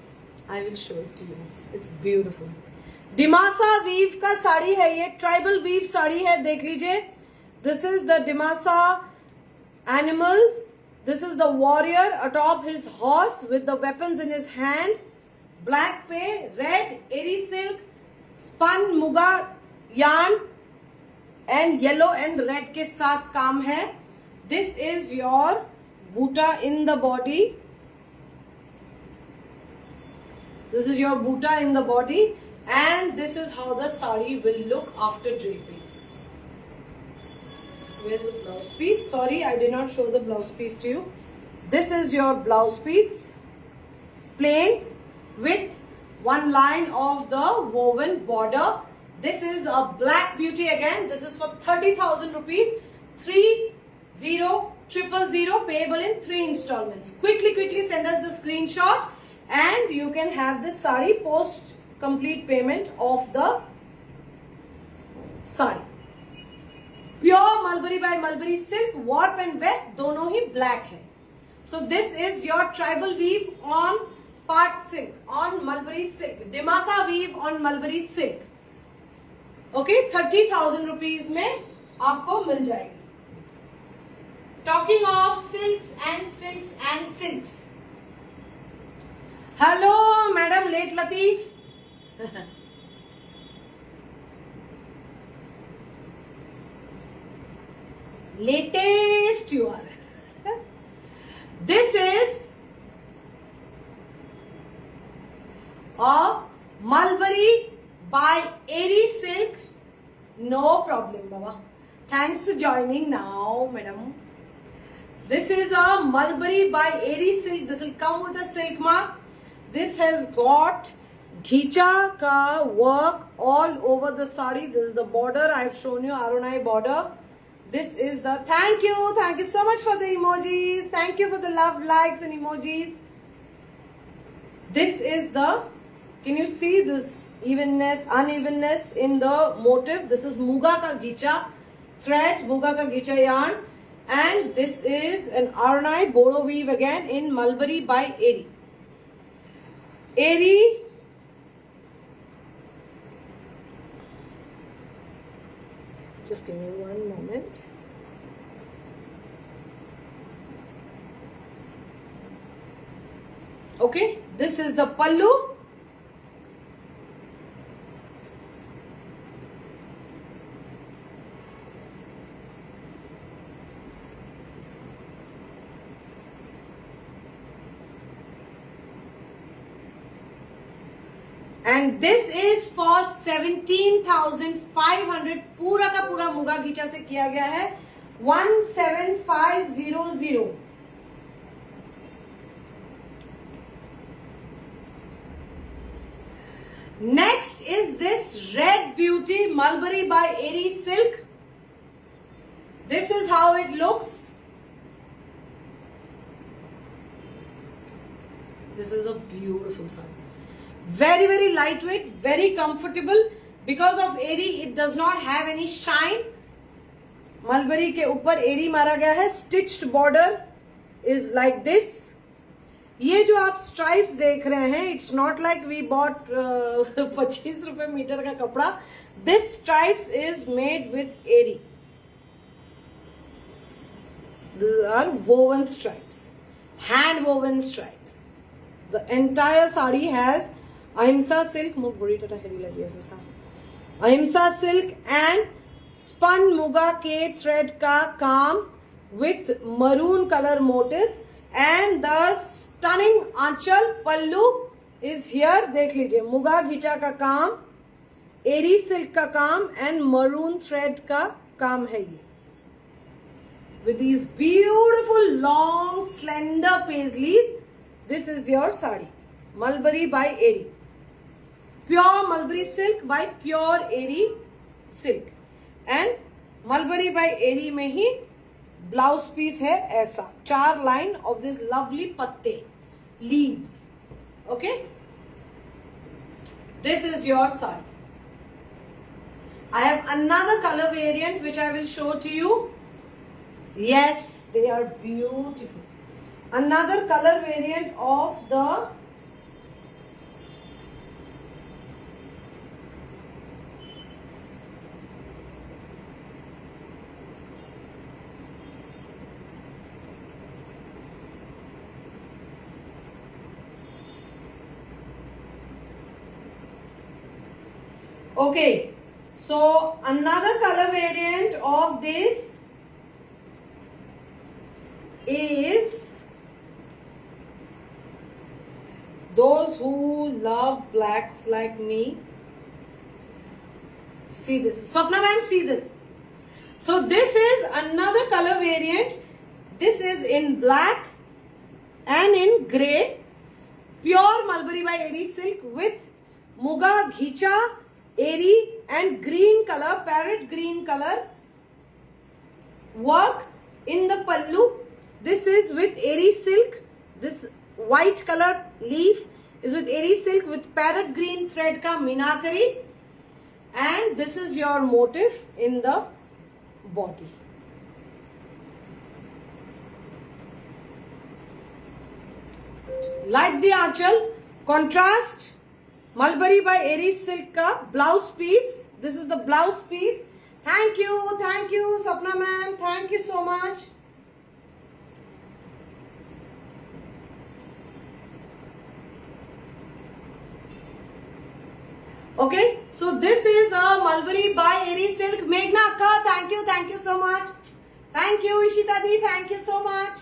I will show it to you. It's beautiful. Dimasa weave का साड़ी है ये, tribal weave sari है, देख लीजिए. This is the Dimasa animals. This is the warrior atop his horse with the weapons in his hand. Black pay, red eri silk, spun muga yarn, and yellow and red के साथ काम है. This is your buta in the body. This is your buta in the body, and this is how the sari will look after draping. Where's the blouse piece? Sorry, I did not show the blouse piece to you. This is your blouse piece, plain with one line of the woven border. This is a black beauty again. This is for 30,000 rupees. 30,000 payable in 3 installments. Quickly send us the screenshot, and you can have this sari post complete payment of the sari. Pure mulberry by mulberry silk, warp and weft दोनों ही black है. So this is your tribal weave on part silk, on mulberry silk, Dimasa weave on mulberry silk. Okay, 30,000 rupees में आपको मिल जाएगी. Talking of silks and silks and silks. Hello, Madam Late Lateef. Latest you are. This is a mulberry by Airy silk. No problem, Baba. Thanks for joining now, madam. This is a mulberry by Airy silk. This will come with a silk mark. This has got ghicha ka work all over the sari. This is the border. I have shown you Arunai border. This is the, thank you so much for the emojis. Thank you for the love, likes and emojis. This is the, can you see this evenness, unevenness in the motif? This is Muga ka gicha thread, Muga ka gicha yarn. And this is an Arunai Bodo weave again in Mulberry by Airy. Airy. Just give me one moment. Okay, this is the pallu. And this is for 17,500. पूरा का पूरा मुगा घीचा से किया गया है. 17500. Next is this red beauty Mulberry by Airy silk. This is how it looks. This is a beautiful sari. Very, very lightweight, very comfortable. Because of Airy, it does not have any shine. Mulberry के ऊपर Airy मारा गया है. Stitched border is like this. ये जो आप stripes देख रहे हैं, it's not like we bought 25 रुपए मीटर का कपड़ा. This stripes is made with Airy. These are woven stripes, hand woven stripes. The entire sari has Ahimsa silk, Ahimsa silk and spun muga ke thread ka kaam with maroon color motifs, and the stunning aanchal pallu is here. देख लीजिए, मुगा घिचा का काम, एरी silk का काम and maroon thread का काम है ये. With these beautiful long slender paisleys, this is your sari. Mulberry by Airy. Pure Mulberry silk by Pure Airy silk. And Mulberry by Airy में ही ब्लाउज पीस है ऐसा. 4 लाइन of this lovely पत्ते, leaves. Okay? This is your sari. I have another color variant which I will show to you. Yes, they are beautiful. Another color variant of the okay, so another color variant of this is, those who love blacks like me, see this. Swapna ma'am, see this. So this is another color variant. This is in black and in grey. Pure Mulberry by Airy silk with muga ghicha, airy and green color, parrot green color work in the pallu. This is with Airy silk. This white color leaf is with Airy silk with parrot green thread ka meenakari, and this is your motif in the body. Like the aanchal, contrast Mulberry by Aries Silk ka blouse piece. This is the blouse piece. Thank you, Sapna ma'am. Thank you so much. Okay, so this is a Mulberry by Aries Silk. Meghna Akka, thank you so much. Thank you, Ishita Di, thank you so much.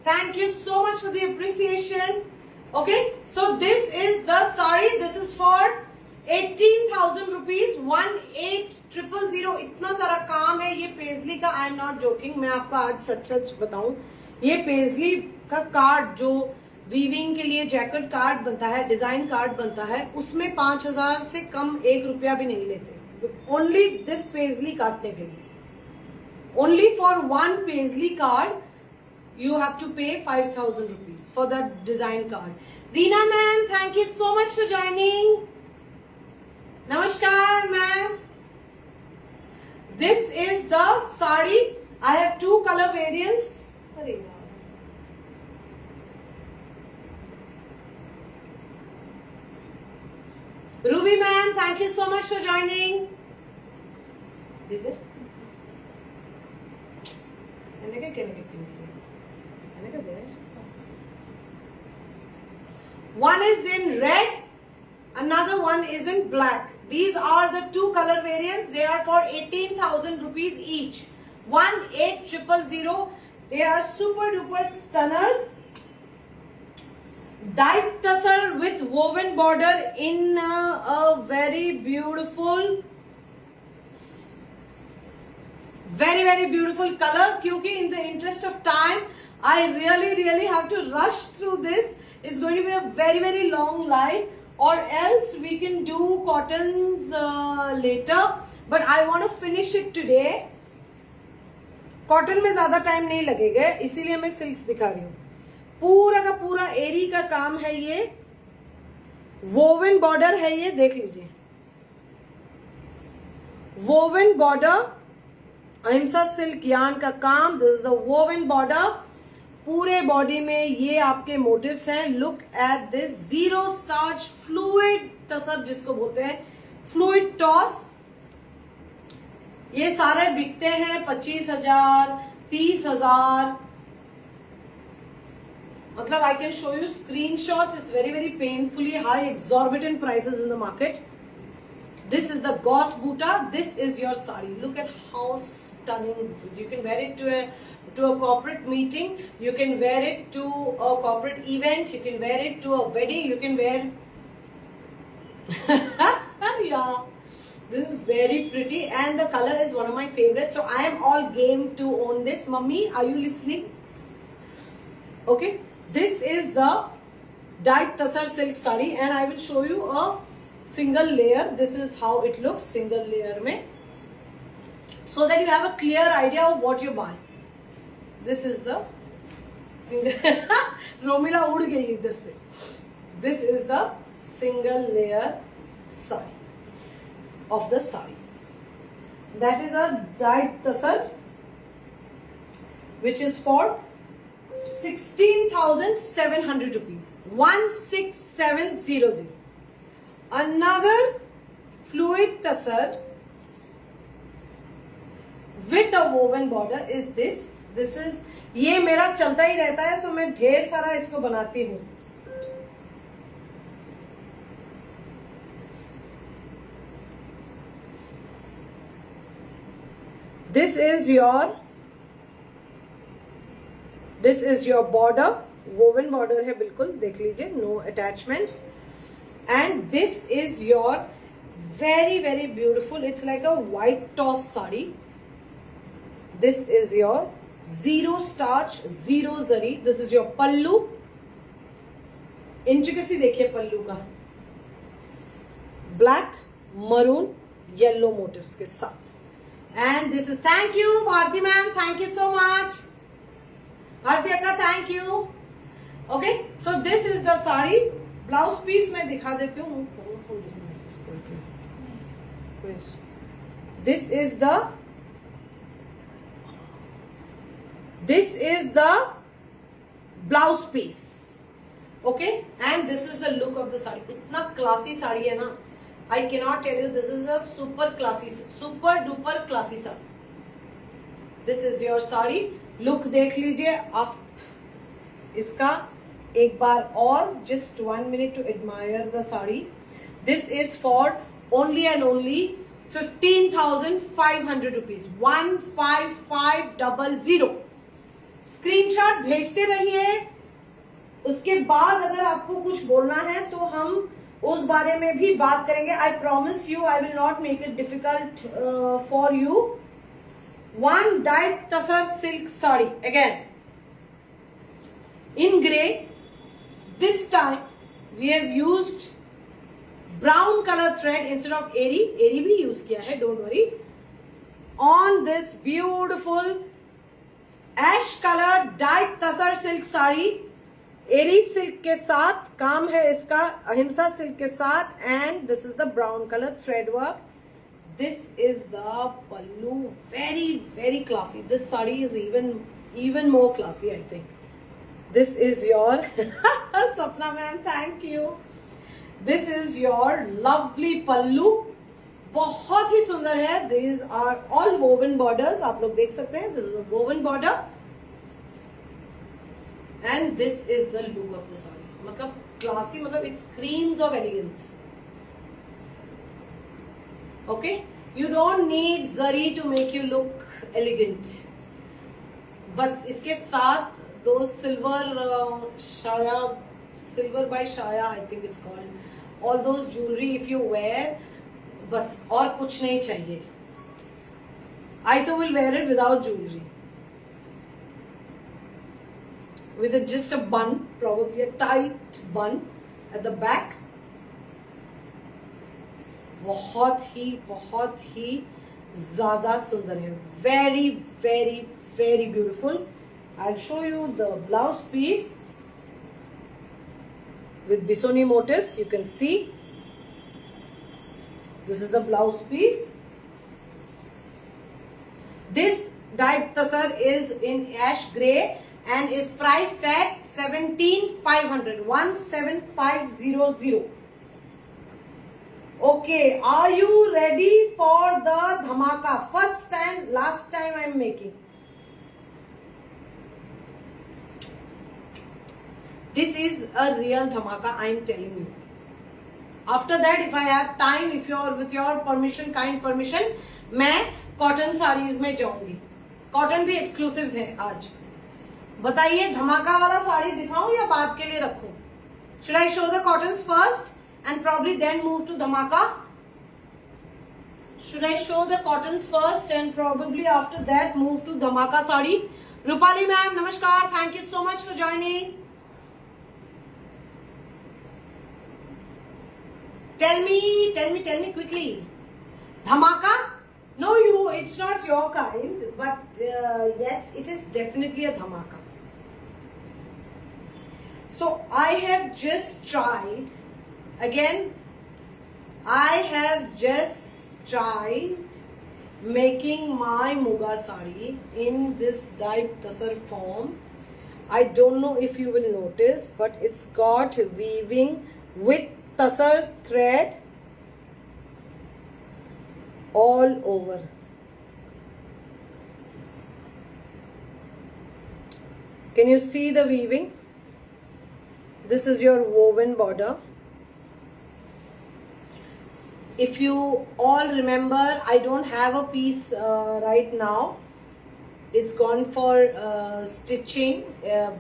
Thank you so much for the appreciation. Okay, so this is the sari. This is for 18,000 rupees. 18,000. इतना सारा काम है ये paisley का. I am not joking. मैं आपको आज सच बताऊं. ये पेजली का कार्ड जो वीविंग के लिए जैकेट कार्ड बनता है, डिजाइन कार्ड बनता है, उसमें 5,000 से कम 1 रुपया भी नहीं लेते. ओनली दिस पेजली काटने के लिए. Only for one paisley card you have to pay 5,000 rupees for that design card. Reena ma'am, thank you so much for joining. Namaskar ma'am. This is the sari. I have 2 color variants. Ruby ma'am, thank you so much for joining. One is in red, another one is in black. These are the 2 color variants. They are for 18,000 rupees each. 18,000. They are super duper stunners. Dyed tussar with woven border in a very beautiful, very beautiful color. Kyunki in the interest of time, I really have to rush through this. It's going to be a very long live, or else we can do cottons later. But I want to finish it today. Cotton में ज्यादा time नहीं लगेगा, इसीलिए मैं silks दिखा रही हूँ. पूरा का पूरा एरी का काम है ये. वोवन बॉर्डर है ये, देख लीजिए. Woven border, Ahimsa silk yarn का काम. This is the woven border. पूरे बॉडी में ये आपके मोटिव्स हैं. Look at this zero starch fluid tussar जिसको बोलते हैं, फ्लूइड टॉस. ये सारे बिकते हैं 25,000, 30,000. मतलब I can show you screenshots. It's very painfully high exorbitant prices in the market. This is the Gauss Buta. This is your sari. Look at how stunning this is. You can wear it to a corporate meeting. You can wear it to a corporate event. You can wear it to a wedding. You can wear. Yeah, this is very pretty, and the color is one of my favorites. So I am all game to own this. Mummy, are you listening? Okay, this is the dyed tasar silk sari, and I will show you a single layer. This is how it looks single layer में, so that you have a clear idea of what you buy. This is the single. Romila उड़ गई इधर से. This is the single layer sari of the sari. That is a dyed tasar, which is for 16,700 rupees. 16,700. Another fluid tasar with a woven border is this. This is, ये मेरा चलता ही रहता है, सो मैं ढेर सारा इसको बनाती हूँ. This is your border. woven border है बिल्कुल, देख लीजिए, no attachments. And this is your very beautiful, it's like a white toss sari. This is your zero starch, zero zari. This is your pallu. Intricacy देखिए पल्लू का, black, maroon, yellow motifs के साथ. And this is, thank you Bharti ma'am, thank you so much. Bharti akka, thank you. Okay, so this is the sari. Blouse piece मैं दिखा देती हूँ. This is the This is the blouse piece. Okay, and this is the look of the sari. इतना classy sari है ना, I cannot tell you. This is a super classy, super duper classy sari. This is your sari. Look देख लीजिए आप इसका एक बार और. Just 1 minute to admire the sari. This is for only and only 15,500 rupees. 15500. Screenshot भेजते रहिए. उसके बाद अगर आपको कुछ बोलना है तो हम उस बारे में भी बात करेंगे. I promise you I will not make it difficult for you. One dyed tasar silk sari again in grey. This time we have used brown color thread instead of eri. Eri bhi use kiya hai, don't worry. On this beautiful ash color dyed tasar silk sari, eri silk के साथ काम है इसका, अहिंसा silk के साथ, and this is the brown color thread work. This is the pallu, very very classy. This sari is even more classy, I think. This is your Sapna ma'am, thank you. This is your lovely pallu. बहुत ही सुंदर है. These are all woven borders. आप लोग देख सकते हैं. This is a woven border. And this is the look of the saree. मतलब classy, मतलब it screams of elegance. Okay? You don't need zari to make you look elegant. बस इसके साथ दो silver by shaya, I think it's called. All those jewelry if you wear, बस और कुछ नहीं चाहिए. I too will wear it without jewelry. With just a bun, probably a tight bun at the back. बहुत ही ज़्यादा सुंदर है. Very very very beautiful. I'll show you the blouse piece with Bisoni motifs. You can see. This is the blouse piece. This dyed tasar is in ash grey and is priced at 17,500. 17,500. Okay, are you ready for the dhamaka? First and last time I am making. This is a real dhamaka, I am telling you. After that, if I have time, if you are with your permission, kind permission, मैं cotton sarees में जाऊंगी. Cotton भी exclusives हैं आज. बताइए धमाका वाला साड़ी दिखाऊं या बाद के लिए रखूं? Should I show the cottons first and probably then move to dhamaka? Should I show the cottons first and probably after that move to dhamaka sari? Rupali ma'am, namaskar. Thank you so much for joining. Tell me quickly. Dhamaka? No, it's not your kind, but yes, it is definitely a dhamaka. So I have just tried, again, making my muga sari in this dyed tasar form. I don't know if you will notice, but it's got weaving with tasar thread all over. Can you see the weaving? This is your woven border. If you all remember, I don't have a piece right now. It's gone for stitching.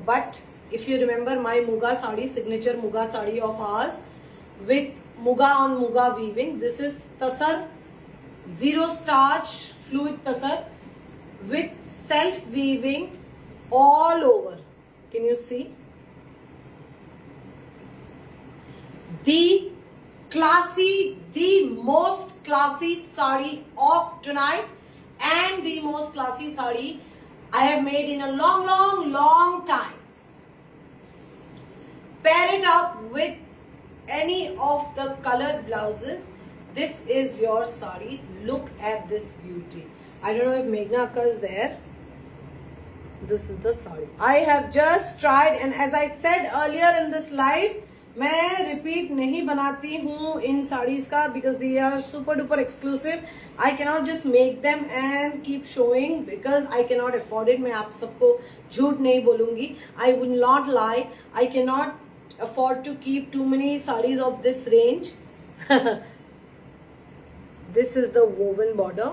But if you remember my muga sari, signature muga sari of ours, with muga on muga weaving. This is tasar, zero starch, fluid tasar with self weaving all over. Can you see? The most classy sari of tonight and the most classy sari I have made in a long time. Pair it up with any of the colored blouses. This is your sari. Look at this beauty. I don't know if Meghna Akka is there. This is the sari. I have just tried, and as I said earlier in this live, मैं repeat नहीं बनाती हूँ इन sarees का because they are super duper exclusive. I cannot just make them and keep showing because I cannot afford it. मैं आप सबको झूठ नहीं बोलूँगी. I will not lie. I cannot afford to keep too many sarees of this range. This is the woven border.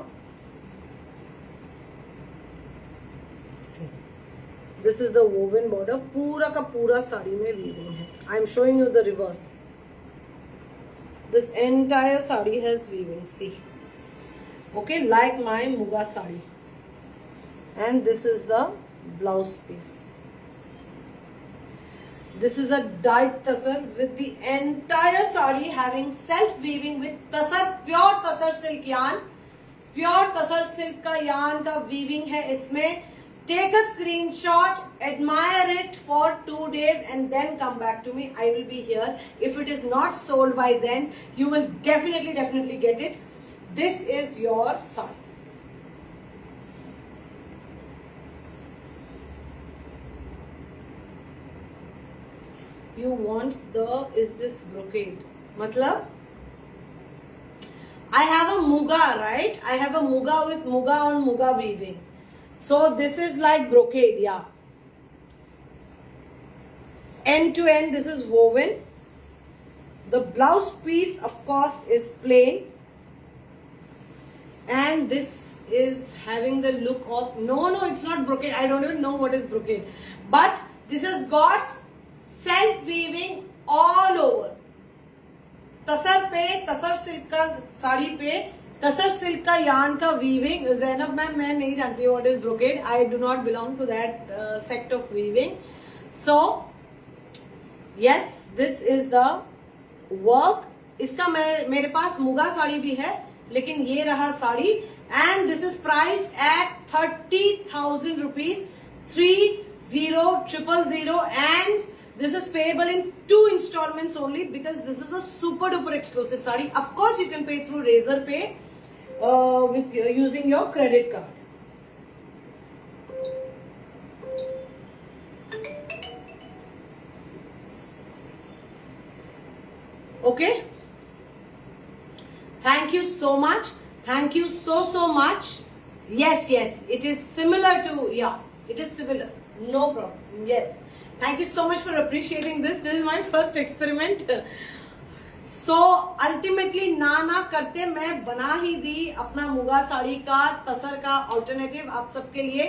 See. This is the woven border. पूरा का पूरा साड़ी में weaving है. I am showing you the reverse. This entire sari has weaving. See. Okay, like my muga sari. And this is the blouse piece. This is a dyed tasar with the entire sari having self weaving with tasar, pure tasar silk yarn. Pure tasar silk का yarn का weaving है इसमें. Take a screenshot, admire it for 2 days and then come back to me. I will be here. If it is not sold by then, you will definitely get it. This is your sari. You want is this brocade? Matlab, I have a muga, right? I have a muga with muga on muga weaving. So this is like brocade, yeah. End to end, this is woven. The blouse piece, of course, is plain. And this is having the look of, no, it's not brocade. I don't even know what is brocade. But this has got self-weaving all over. तसर पे, tasar silk का साड़ी पे, tasar silk का yarn का weaving. Zainab ma'am, मैं नहीं जानती what is brocade. I do not belong to that sect of weaving. So yes, this is the work. इसका मेरे पास मुगा साड़ी भी है, लेकिन ये रहा sari. And this is priced eight 30,000 rupees, 30,000, and this is payable in 2 installments only because this is a super duper exclusive sari. Of course, you can pay through Razorpay with using your credit card. Okay. Thank you so much. Thank you so much. Yes, it is similar to, it is similar. No problem. Yes. Thank you so much for appreciating this. This is my first experiment. So ultimately ना करते मैं बना ही दी अपना मुगा साड़ी का तसर का alternative आप सबके लिए.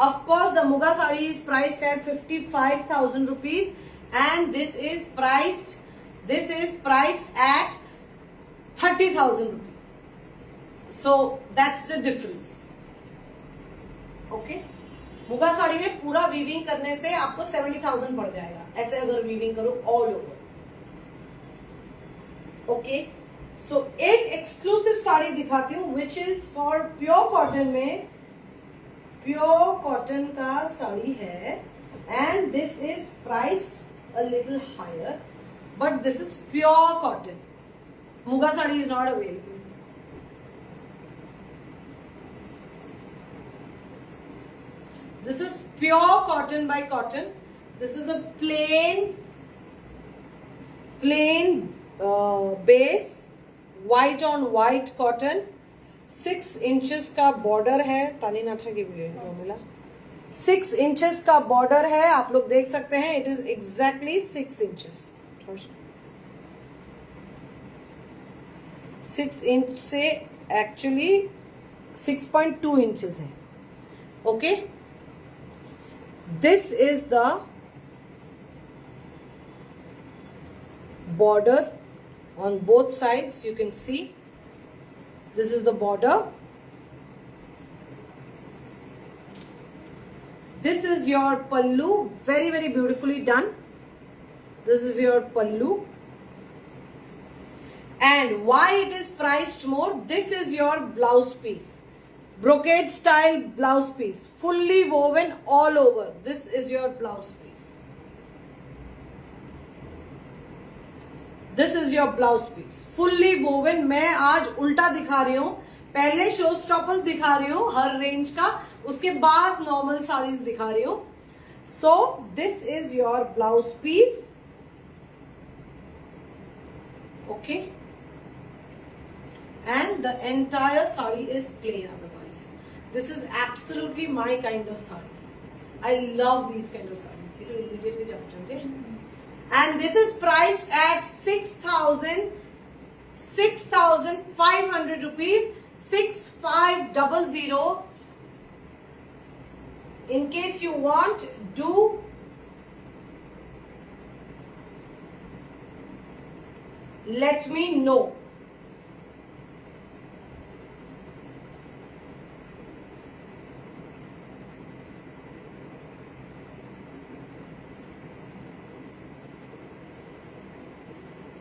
Of course, the muga sari is priced at 55,000 rupees, and this is priced at 30,000 rupees. So that's the difference. Okay. Muga sari में पूरा वीविंग करने से आपको 70,000 पड़ जाएगा, ऐसे अगर वीविंग करो ऑल ओवर. ओके, सो एक एक्सक्लूसिव साड़ी दिखाती हूँ which is for pure cotton में. प्योर कॉटन का साड़ी है and this is priced a little higher, but this is pure cotton. Muga sari is not available. This is pure cotton by cotton. This is a plain base, white on white cotton. 6 inches का border है. तानी नाथा की भी है Romila. 6 inches का border है, आप लोग देख सकते हैं. It is exactly 6 inches. 6 inch से actually 6.2 inches है. Okay. This is the border on both sides. You can see this is the border. This is your pallu, very beautifully done. This is your pallu. And why it is priced more? This is your blouse piece. Brocade style blouse piece, fully woven all over. This is your blouse piece. This is your blouse piece, fully woven. मैं आज उल्टा दिखा रही हूँ. पहले show stoppers दिखा रही हूँ हर रेंज का, उसके बाद नॉर्मल साड़ीज दिखा रही हूं. So this is your blouse piece. Okay, and the entire sari is plain otherwise. This is absolutely my kind of sari. I love these kind of sarees. It will immediately jump to it. And this is priced at 6,500 rupees. 6500. In case you want, do let me know.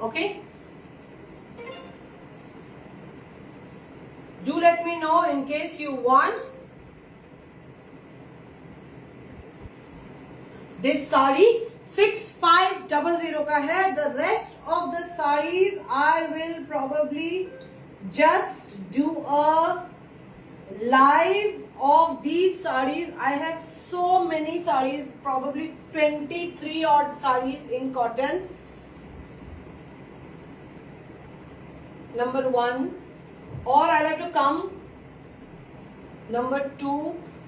Okay, do let me know in case you want. This sari 6500 का है. The rest of the sarees I will probably just do a live of these sarees. I have so many sarees, probably 23 odd sarees in cottons. Number 1, or I'll have to come. Number 2,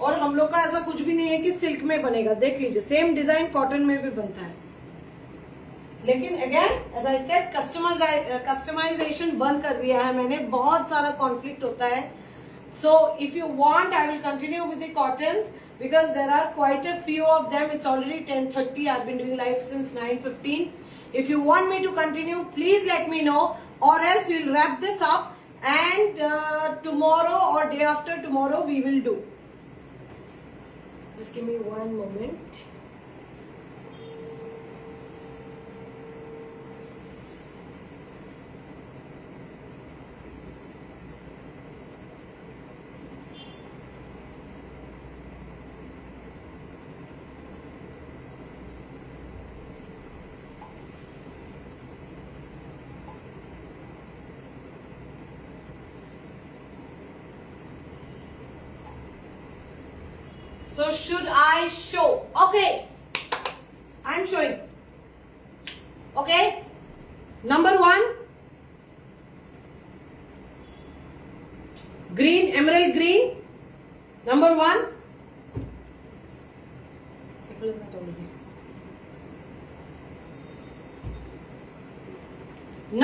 और हम लोग का ऐसा कुछ भी नहीं है कि सिल्क में बनेगा. देख लीजिए, सेम डिजाइन कॉटन में भी बनता है. लेकिन again as I said, customisation बंद कर दिया है मैंने. बहुत सारा कॉन्फ्लिक्ट होता है. So if you want, I will continue with the cottons because there are quite a few of them. It's already 10:30. I've been doing live since 9:15. If you want me to continue, please let me know, or else we'll wrap this up and tomorrow or day after tomorrow we will do. Just give me one moment. So should I show? Okay, I'm showing. Okay, number 1, green, emerald green. Number 1.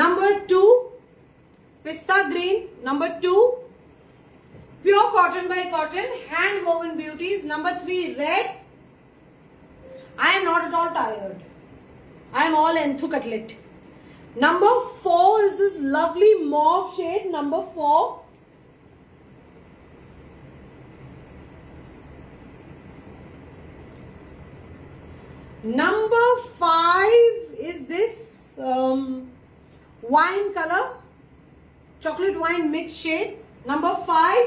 Number 2, pista green. Number 2, pure cotton by cotton, hand woven beauties. Number 3, red. I am not at all tired. I am all enthu cutlet. Number 4 is this lovely mauve shade. Number 4. Number 5 is this wine color, chocolate wine mixed shade. Number 5.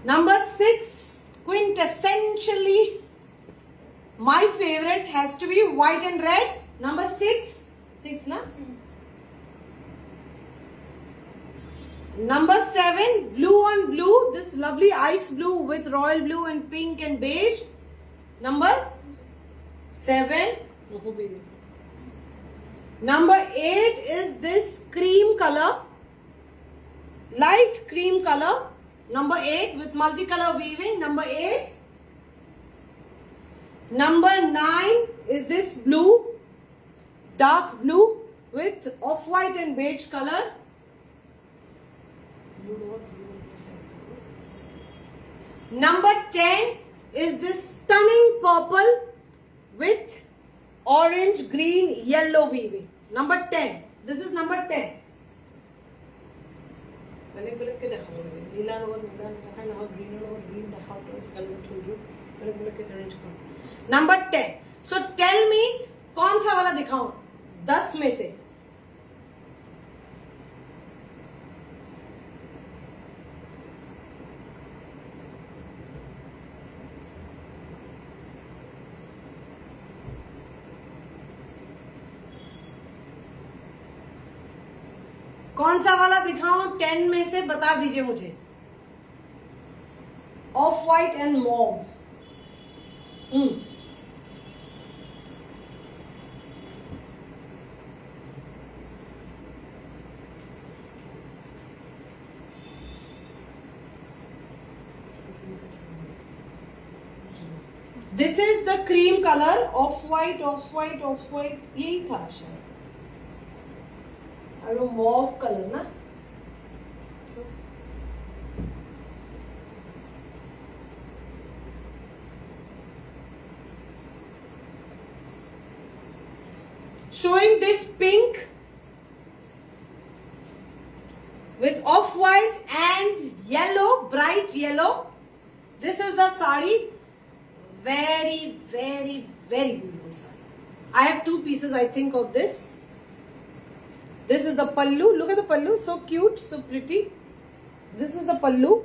Number 6, quintessentially my favorite, has to be white and red. Number 6, na? Number 7, blue on blue, this lovely ice blue with royal blue and pink and beige. Number 7. Number 8 is this cream color, light cream color. Number 8 with multicolor weaving. Number 8. Number 9 is this blue, dark blue with off-white and beige color. Number 10 is this stunning purple with orange, green, yellow weaving. Number 10. This is number 10. मैंने बोले के देखा बोले नीला रंग नीला देखा ना green रंग green देखा तो कलर थोड़ी मैंने बोले के अरेंज करो. नंबर 10. सो टेल मी, कौन सा वाला दिखाऊं 10 में से? कौन सा वाला दिखाऊं 10 में से? बता दीजिए मुझे. off-white and mauve. This is the cream color, off-white. यही था शायद. I don't know, mauve color, na? So. Showing this pink with off-white and yellow, bright yellow. This is the sari. Very, very, very beautiful sari. I have two pieces, I think, of this. This is the pallu. Look at the pallu. So cute, so pretty. This is the pallu.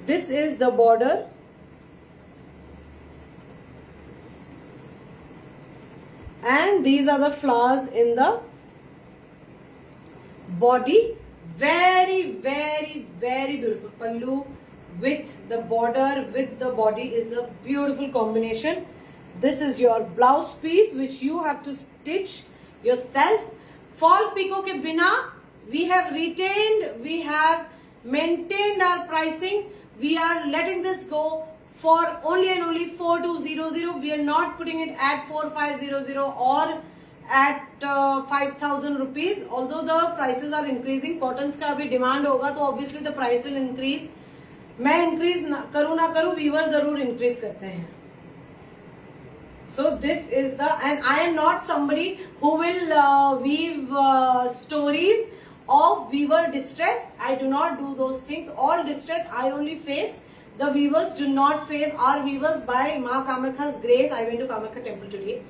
This is the border. And these are the flowers in the body. Very, very, very beautiful. Pallu with the border, with the body is a beautiful combination. This is your blouse piece which you have to stitch yourself. Fall pico ke bina, we have retained, we have maintained our pricing. We are letting this go for only and only 4200. We are not putting it at 4500 or at 5000 rupees. Although the prices are increasing, cottons ka abhi demand hoga, so obviously the price will increase. मैं increase करूँ ना करूँ, weaver जरूर increase करते हैं. So this is the, and I am not somebody who will weave stories of weaver distress. I do not do those things. All distress I only face. The weavers do not face. Our weavers, by Ma Kamakhya's grace, I went to Kamakhya temple today.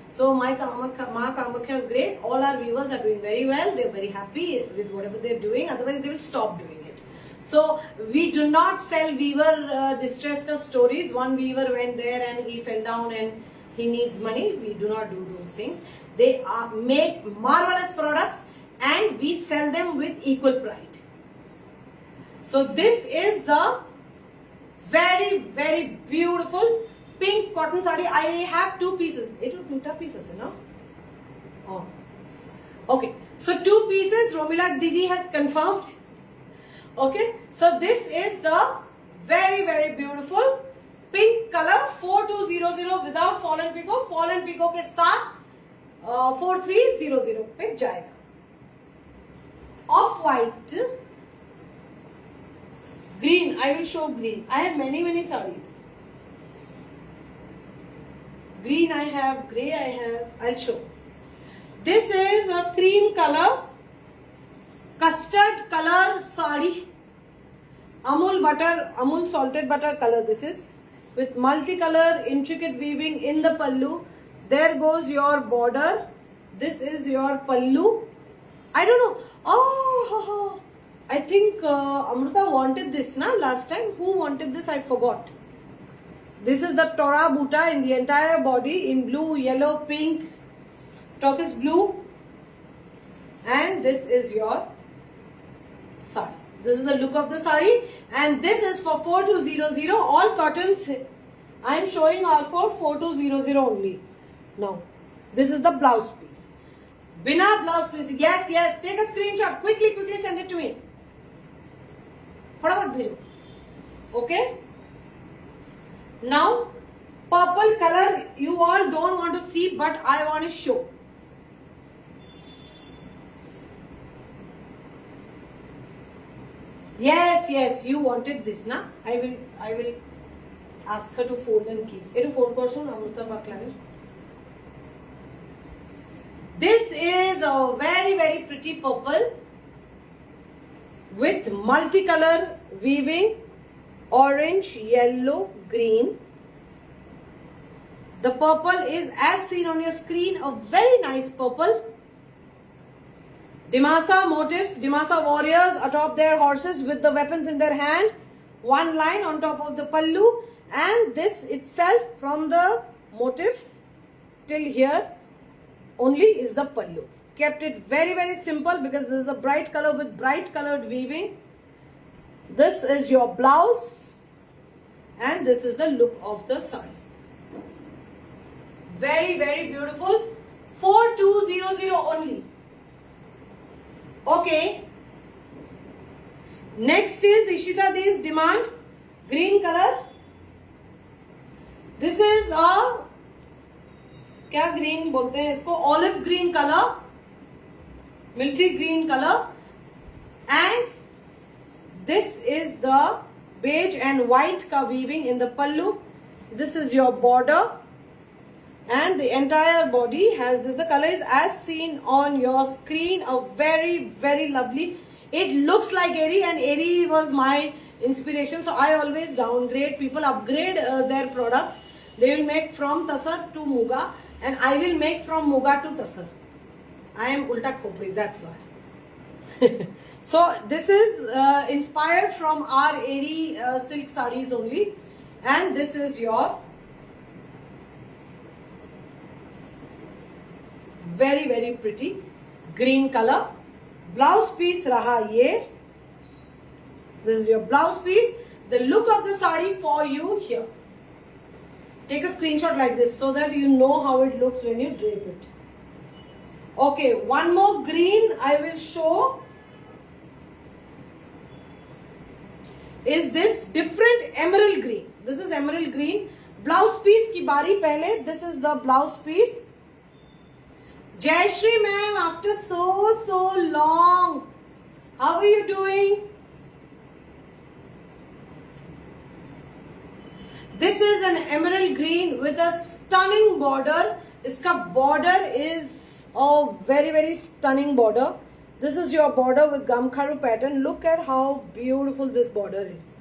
So Ma Kamakhya's grace, all our weavers are doing very well. They're very happy with whatever they're doing. Otherwise they will stop doing it. So we do not sell weaver distress ka stories. One weaver went there and he fell down and he needs money. We do not do those things. They make marvelous products and we sell them with equal pride. So this is the very, very beautiful pink cotton sari. I have two pieces. It will two pieces, no? Oh. Okay. So two pieces Romila Didi has confirmed. Okay. So this is the very, very beautiful pink color 4200 without fall and pico. Fall and pico के साथ 4300 पे जाएगा. Off white, green. I will show green. I have many sarees. Green I have, grey I have. I'll show. This is a cream color, custard color sari. Amul butter, Amul salted butter color. This is with multicolor intricate weaving in the pallu. There goes your border. This is your pallu. I don't know. Oh, I think Amruta wanted this na last time. Who wanted this? I forgot. This is the Tora Buta in the entire body in blue, yellow, pink, turquoise blue. And this is your sari. This is the look of the sari. And this is for 4200. All cottons I am showing are for 4200 only. Now, this is the blouse piece. Bina blouse piece. Yes, yes. Take a screenshot. Quickly send it to me. Okay. Now, purple color you all don't want to see, but I want to show. Yes, you wanted this, na? I will ask her to fold and keep. It fold person, Amruta Baklaner. This is a very, very pretty purple with multicolor weaving, orange, yellow, green. The purple is as seen on your screen, a very nice purple. Dimasa motifs, Dimasa warriors atop their horses with the weapons in their hand. One line on top of the pallu, and this itself from the motif till here only is the pallu. Kept it very, very simple because this is a bright color with bright colored weaving. This is your blouse, and this is the look of the sari. Very, very beautiful. 4200 only. Okay. Next is Ishita De's demand. Green color. This is a क्या green बोलते हैं इसको? Olive green color, military green color, and this is the beige and white ka weaving in the pallu. This is your border, and the entire body has this. The color is as seen on your screen. A very, very lovely. It looks like Eri, and Eri was my inspiration. So I always downgrade. People upgrade their products. They will make from Tasar to Muga, and I will make from Muga to Tasar. I am Ulta Khopri, that's why. So this is inspired from our Eri silk sarees only, and this is your very, very pretty green color. Blouse piece raha ye. This is your blouse piece. The look of the saree for you here. Take a screenshot like this so that you know how it looks when you drape it. Okay, one more green I will show. Is this different emerald green? This is emerald green. Blouse piece ki bari pehle. This is the blouse piece. Jayashri ma'am, after so long, how are you doing? This is an emerald green with a stunning border. Iska border is a very, very stunning border. This is your border with Gamkharu pattern. Look at how beautiful this border is.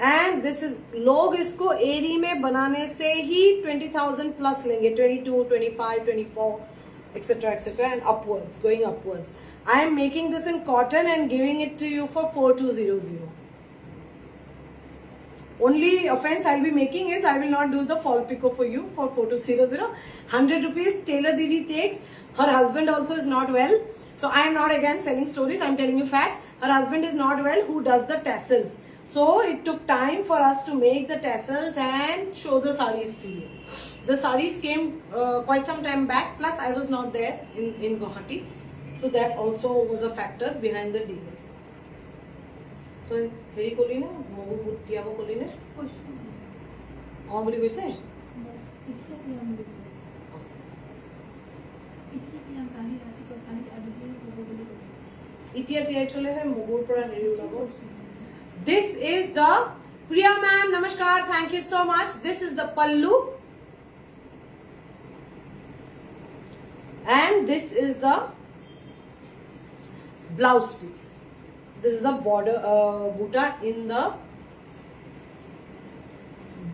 And this is, log isko Eri mein banane se hi 20,000 plus lenge. 22, 25, 24, etc., etc. and upwards, going upwards. I am making this in cotton and giving it to you for 4200. Only offense I'll be making is I will not do the fall pico for you for 4200. 100 rupees tailor Didi takes. Her husband also is not well. So I am not again selling stories. I am telling you facts. Her husband is not well who does the tassels. So it took time for us to make the tassels and show the sarees to you. The sarees came quite some time back. Plus I was not there in Guwahati. So that also was a factor behind the delay. So, হেৰি কলি নে মগু বুট তিয়াব কলি নে অঁ বুলি কৈছে এতিয়া তিয়াই থলেহে মগুৰ পৰা হেৰি ওলাব This is the Priya ma'am, namaskar, thank you so much. This is the pallu, and this is the blouse piece. This is the border buta in the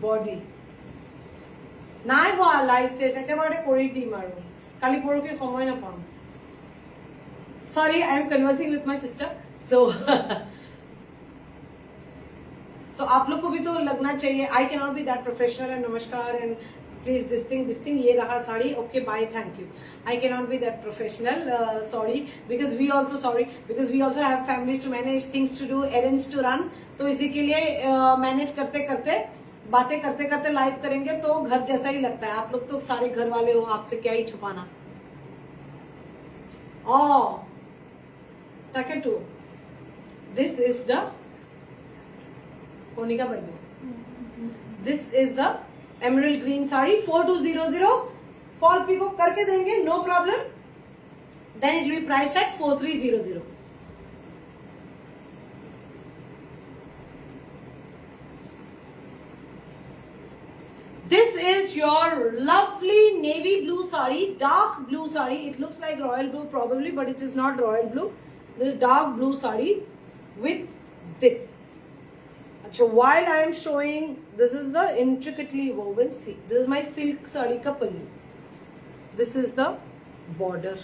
body. Nai hoa live says ekebare kori ti maru. Kali poroki somoy na pam. Sorry, I am conversing with my sister. So so aap log ko bhi to lagna chahiye. I cannot be that professional and namaskar and please this thing ye raha sari, okay, bye, thank you. I cannot be that professional, sorry, because we also have families to manage, things to do, errands to run. तो इसी के लिए manage करते करते बातें करते करते live करेंगे तो घर जैसा ही लगता है. आप लोग तो सारे घर वाले हो, आपसे क्या ही छुपाना. Oh, taketu. This is the Konika Baidu. This is the emerald green saree 4200. Fall pico करके देंगे, no problem. Then it will be priced at 4300. This is your lovely navy blue saree, dark blue saree. It looks like royal blue probably, but it is not royal blue. This is dark blue saree with this. So while I am showing, this is the intricately woven. See, this is my silk saree ka pallu. This is the border,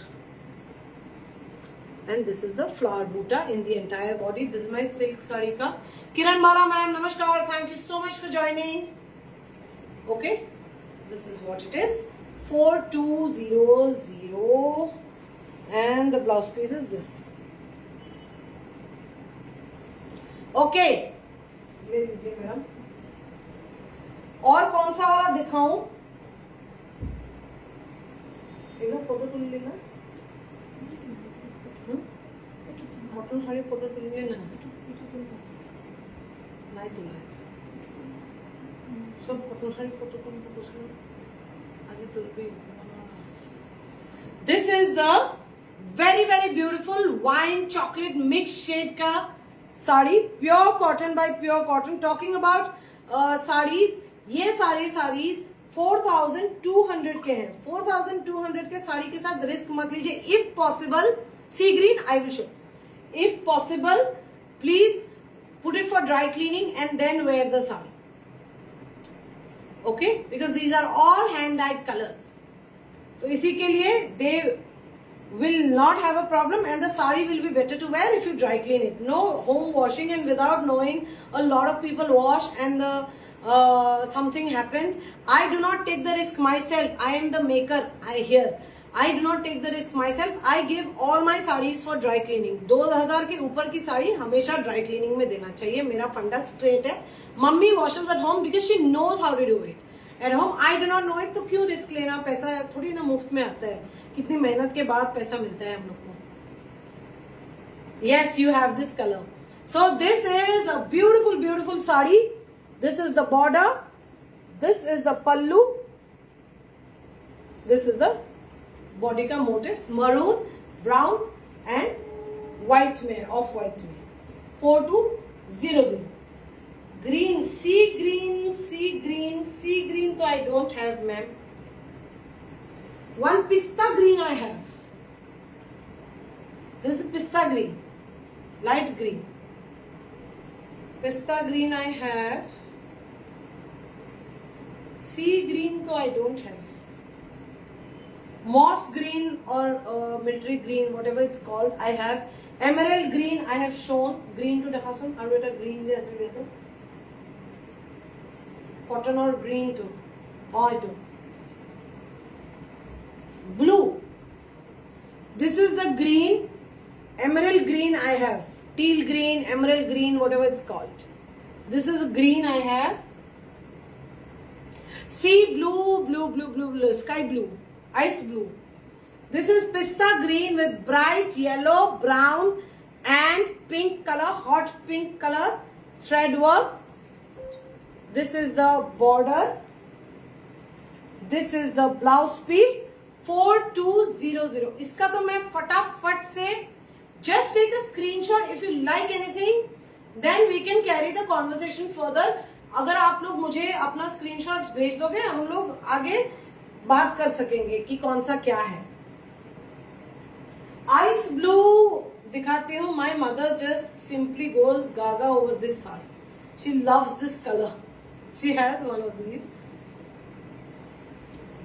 and this is the flower buta in the entire body. This is my silk saree ka. Kiran Bala ma'am, namaskar. Thank you so much for joining. Okay, this is what it is. 4200, and the blouse piece is this. Okay, ले लीजिए madam. और कौन सा वाला दिखाऊं? Photo तुल लेना, mutton sari photo तुल लेना, नहीं तुला सब फोटो साड़ी फोटो तुल आगे तुल भी। This is the very very beautiful wine chocolate mix shade का sari, pure cotton by pure cotton. Talking about saris, ये सारे साड़ीज 4200 के हैं। 4200 के साड़ी के साथ रिस्क मत लीजिए। If possible, sea green I will show, if possible please put it for dry cleaning and then wear the sari, okay, because these are all hand dyed colours. तो इसी के लिए दे will not have a problem and the sari will be better to wear if you dry clean it. No home washing, and without knowing, a lot of people wash and the something happens. I do not take the risk myself. I am the maker. I do not take the risk myself. I give all my sarees for dry cleaning. 2000 के ऊपर की साड़ी हमेशा dry cleaning में देना चाहिए। मेरा फंडा straight है। Mummy washes at home because she knows how to do it. At home I do not know it, तो क्यों रिस्क लेना? पैसा थोड़ी ना मुफ्त में आता है, कितनी मेहनत के बाद पैसा मिलता है हम लोग को। Yes, you have this color. So this is a beautiful beautiful sari. This is the border, this is the pallu, this is the body का motifs, maroon, brown and white में, off white में। 4200। green, sea green, sea green, sea green तो I don't have ma'am. One pista green I have. This is pista green, light green. Pista green I have. Sea green तो I don't have. Moss green or military green, whatever it's called, I have. Emerald green I have shown. Green to देखा सुन, और बेटा green जैसे भी तो cotton or green to, और तो blue. This is the green, emerald green I have. Teal green, emerald green, whatever it's called. This is green I have. Sea blue, blue, blue, blue, blue, sky blue, ice blue. This is pista green with bright yellow, brown and pink color, hot pink color thread work. This is the border. This is the blouse piece. 4200। इसका तो मैं फटाफट से just take a screenshot if you like anything, then we can carry the conversation further. अगर आप लोग मुझे अपना screenshots भेज दोगे, हम लोग आगे बात कर सकेंगे कि कौन सा क्या है। Ice blue दिखाती हूँ। My mother just simply goes gaga over this saree. She loves this color. She has one of these.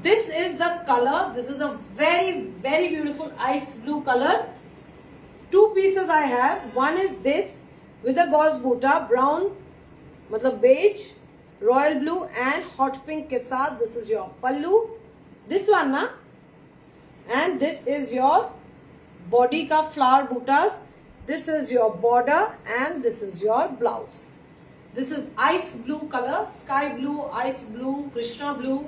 This is the color. This is a very very beautiful ice blue color. Two pieces I have. One is this with a gauze boota, brown, मतलब beige, royal blue and hot pink के साथ. This is your pallu. This one ना, and this is your body का flower bootas. This is your border and this is your blouse. This is ice blue color, sky blue, ice blue, Krishna blue.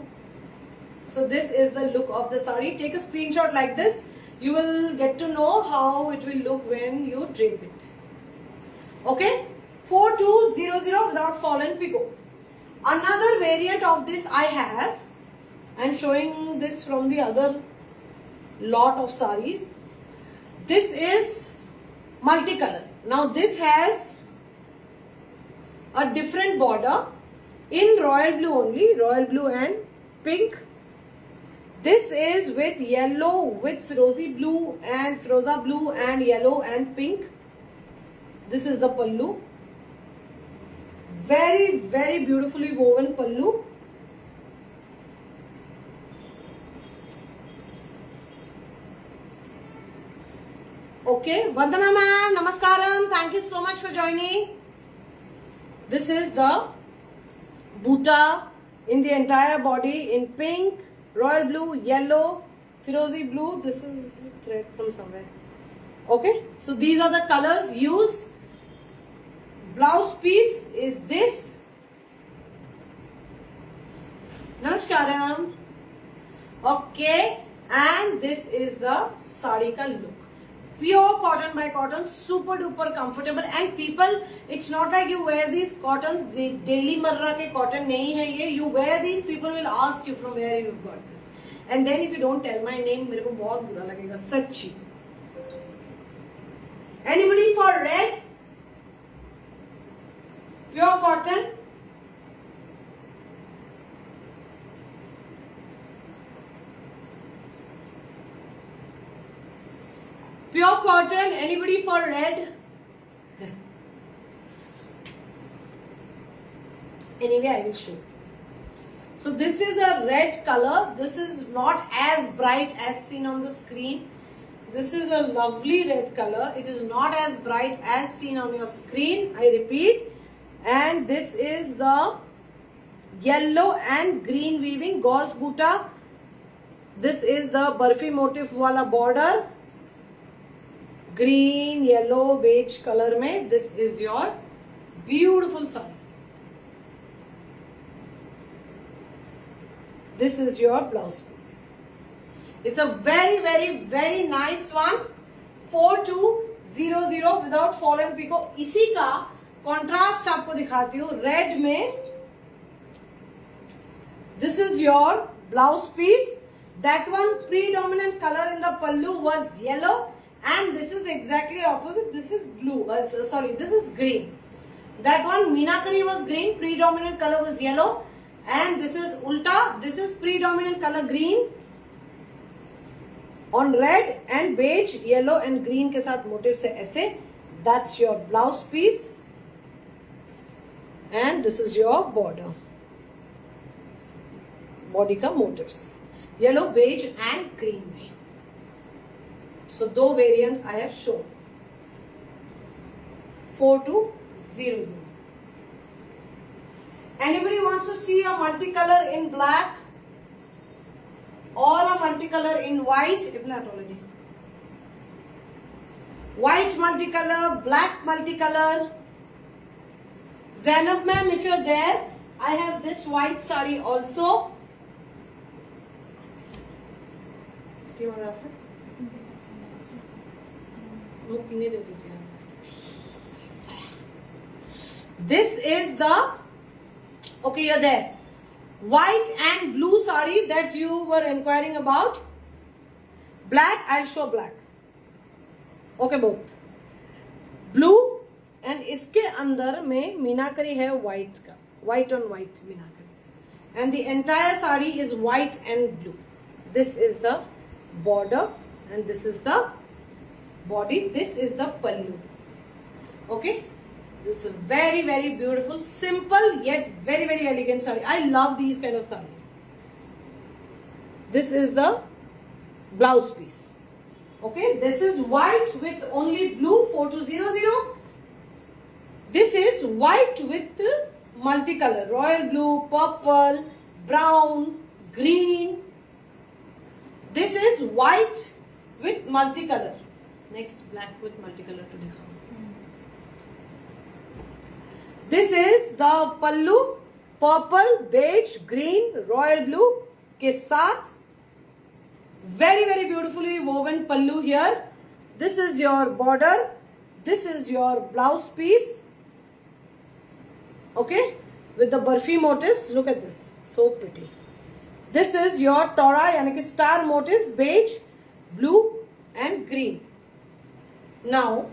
So this is the look of the saree. Take a screenshot like this. You will get to know how it will look when you drape it. Okay? 4200 without fall and picot. Another variant of this I have. I am showing this from the other lot of sarees. This is multicolor. Now this has a different border in royal blue only, royal blue and pink. This is with yellow, with Firozi blue and Firoza blue and yellow and pink. This is the pallu. Very very beautifully woven pallu. Okay, Vandana ma'am, namaskaram. Thank you so much for joining. This is the boota in the entire body in pink, royal blue, yellow, Firozi blue. This is thread from somewhere. Okay, so these are the colors used. Blouse piece is this. Namaskaram. Okay, and this is the sari ka look. Pure cotton by cotton, super duper comfortable, and people, it's not like you wear these cottons, the daily marra ke cotton nahi hai ye. You wear these, people will ask you from where you've got this. And then if you don't tell my name, मेरे को बहुत बुरा लगेगा सच्ची. Anybody for red? Pure cotton. Pure cotton. Anybody for red? Anyway, I will show. So this is a red color. This is not as bright as seen on the screen. This is a lovely red color. It is not as bright as seen on your screen. I repeat. And this is the yellow and green weaving gauze buta. This is the barfi motif wala border. Green, yellow, beige color mein. This is your beautiful sari. This is your blouse piece. It's a very, very, very nice one. 4200 without fall and pico. इसी का contrast आपको दिखाती हूँ red में. This is your blouse piece. That one predominant color in the pallu was yellow, and this is exactly opposite. This is blue. This is green. That one meenakari was green. Predominant color was yellow. And this is ulta. This is predominant color green on red and beige, yellow and green के साथ motif से ऐसे. That's your blouse piece. And this is your border. Body का motifs. Yellow, beige and green में. So दो variants I have shown. 4200. Anybody wants to see a multicolor in black or a multicolor in white? If not already. White multicolor, black multicolor. Zainab ma'am, if you're there, I have this white sari also. Do you want to ask it? This is the, okay, you're there. White and blue sari that you were inquiring about. Black, I'll show black. Okay, both. Blue and इसके अंदर में मीनाकरी है white का. White on white meenakari. And the entire sari is white and blue. This is the border and this is the body. This is the pallu. Okay. This is very, very beautiful, simple yet very, very elegant sari. I love these kind of saris. This is the blouse piece. Okay, this is white with only blue, 4200. This is white with multicolor, royal blue, purple, brown, green. This is white with multicolor. Next, black with multicolor to दिखाओ. This is the pallu, purple, beige, green, royal blue के साथ very, very beautifully woven pallu here. This is your border. This is your blouse piece. Okay, with the barfi motifs. Look at this, so pretty. This is your tora, यानी कि star motifs, beige, blue and green. Now,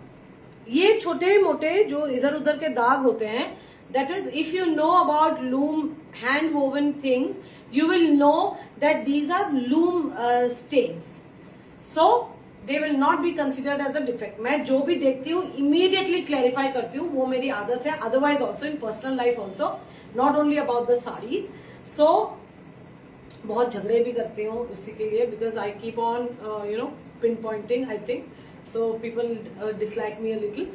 ये छोटे मोटे जो इधर उधर के दाग होते हैं, that is, if you know about loom hand woven things, you will know that these are loom stains. So they will not be considered as a defect. मैं जो भी देखती हूँ immediately clarify करती हूँ, वो मेरी आदत है. Otherwise also in personal life also, not only about the sarees. So बहुत झगड़े भी करती हूँ उसी के लिए, because I keep on pinpointing, I think. So people dislike me a little,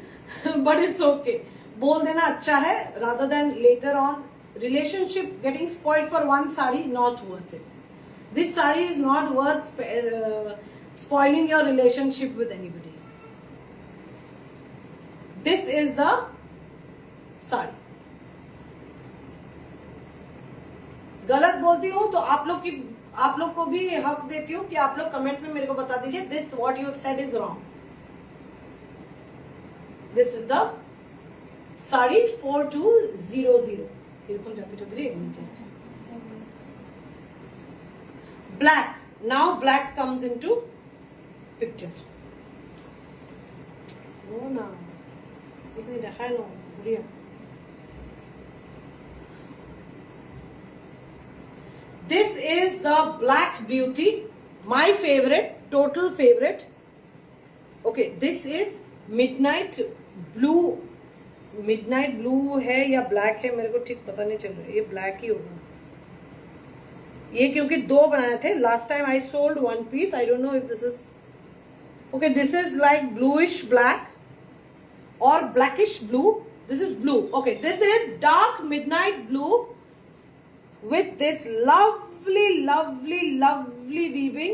but it's okay. बोल देना अच्छा है, rather than later on relationship getting spoiled for one sari, not worth it. This sari is not worth spoiling your relationship with anybody. This is the sari. गलत बोलती हूं तो आप लोग को भी हक देती हूं कि आप लोग कमेंट में मेरे को बता दीजिए this what you have said is wrong. This is the sari 4200। black. Now black comes into picture. No, no. This is the Black Beauty, my favorite, total favorite. Okay, this is midnight blue. midnight blue है या black है मेरे को ठीक पता नहीं चल रहा। ये black ही होगा ये, क्योंकि दो बनाए थे last time. I sold one piece, I don't know if this is okay. This is like bluish black और blackish blue. This is blue. Okay, this is dark midnight blue with this lovely weaving.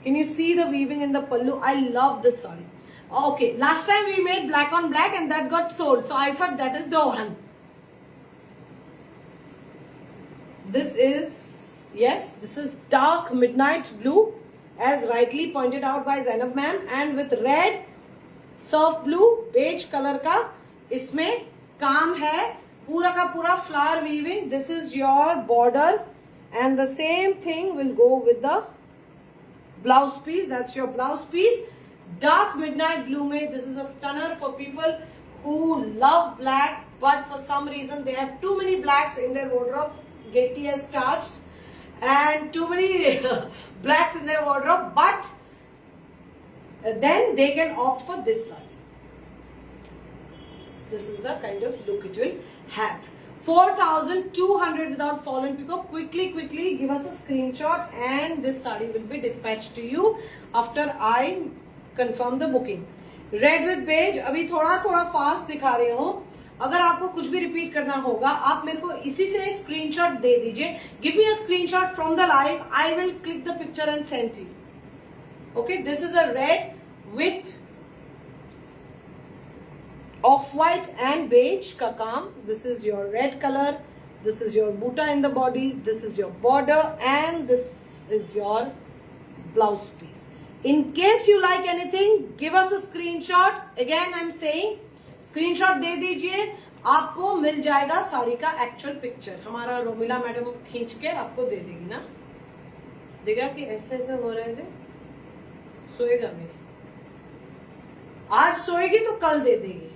Can you see the weaving in the pallu? I love this saree. Okay, last time we made black on black and that got sold, so I thought that is the one. This is, yes, this is dark midnight blue as rightly pointed out by Zainab ma'am, and with red surf blue beige color का इसमें काम है। पूरा का पूरा flower weaving. This is your border and the same thing will go with the blouse piece. That's your blouse piece. Dark midnight blue में this is a stunner for people who love black but for some reason they have too many blacks in their wardrobe. Getty has charged and too many blacks in their wardrobe, but then they can opt for this side. This is the kind of look it will have. 4,200 without fall and pico. Quickly give us a screenshot and this saree will be dispatched to you after I confirm the booking. Red with beige. अभी थोड़ा fast दिखा रही हूँ। अगर आपको कुछ भी repeat करना होगा आप मेरे को इसी से स्क्रीनशॉट दे दीजिए। Give me a screenshot from the live, I will click the picture and send you. Okay, this is a red with off-white and beige का काम. This is your red color. This is your buta in the body. This is your border and this is your blouse piece. In case you like anything, give us a screenshot. Again, I'm saying, screenshot दे दीजिए, आपको मिल जाएगा साड़ी का actual picture. हमारा Romila madam खींच के आपको दे देगी ना, देगा कि ऐसे ऐसे हो रहा है जो सोएगा में। आज सोएगी तो कल दे देगी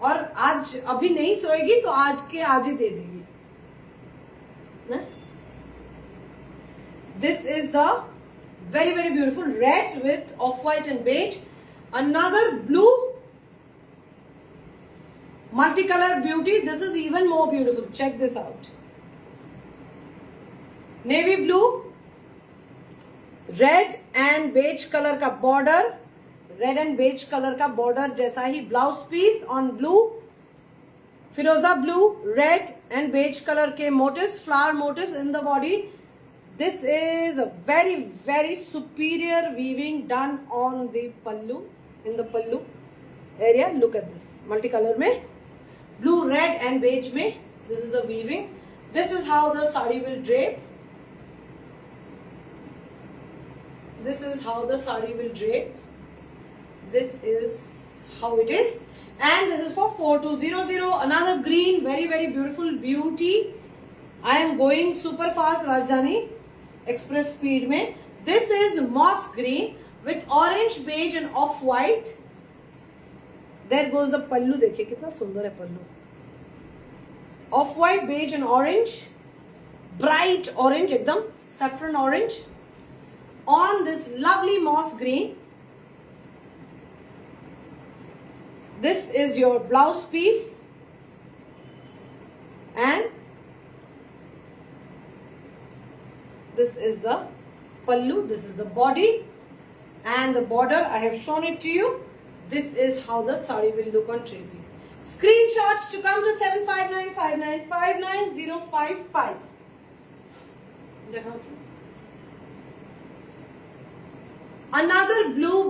और आज अभी नहीं सोएगी तो आज के आज ही दे देगी ना। This is the very beautiful red with off-white and beige. Another blue multicolor beauty. This is even more beautiful. Check this out. Navy blue, red and beige color का border. Red and beige colour का border जैसा ही blouse piece on blue, फिरोजा blue, red and beige colour के motifs, flower motifs in the body. This is a very superior weaving done on the pallu, in the pallu area. Look at this multi colour में, blue, red and beige में. This is the weaving. This is how the sari will drape. This is how the saree will drape. This is how it is, and this is for 4200. Another green, very beautiful beauty. I am going super fast Rajdhani express speed में. This is moss green with orange, beige and off white. There goes the pallu. देखिए कितना सुंदर है पल्लू. Off white, beige and orange, bright orange, एकदम saffron orange on this lovely moss green. This is your blouse piece and this is the pallu. This is the body and the border. I have shown it to you. This is how the saree will look on draping. Screenshots to come to 7595959055. Another blue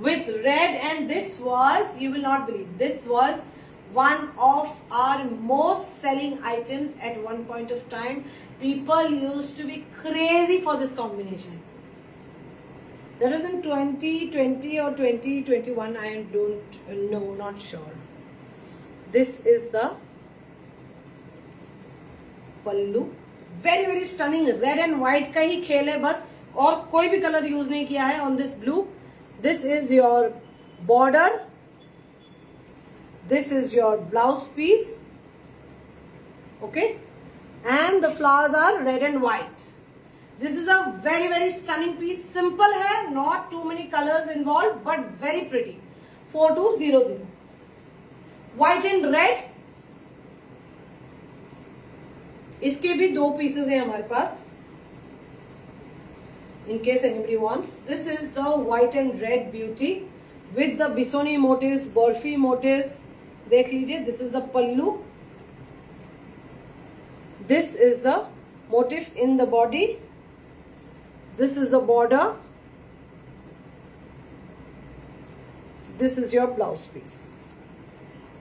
with red, and this was, you will not believe, this was one of our most selling items at one point of time. People used to be crazy for this combination. That was in 2020 or 2021, I don't know, not sure. This is the pallu. Very very stunning. Red and white का ही खेल है बस, और कोई भी colour use नहीं किया है on this blue. This is your border. This is your blouse piece. Okay, and the flowers are red and white. This is a very very stunning piece. Simple है, not too many colors involved, but very pretty. 4200. White and red. इसके भी 2 pieces हैं हमारे पास. In case anybody wants, this is the white and red beauty with the Bisoni motifs, Borfi motifs. देख लीजिए, this is the pallu. This is the motif in the body. This is the border. This is your blouse piece.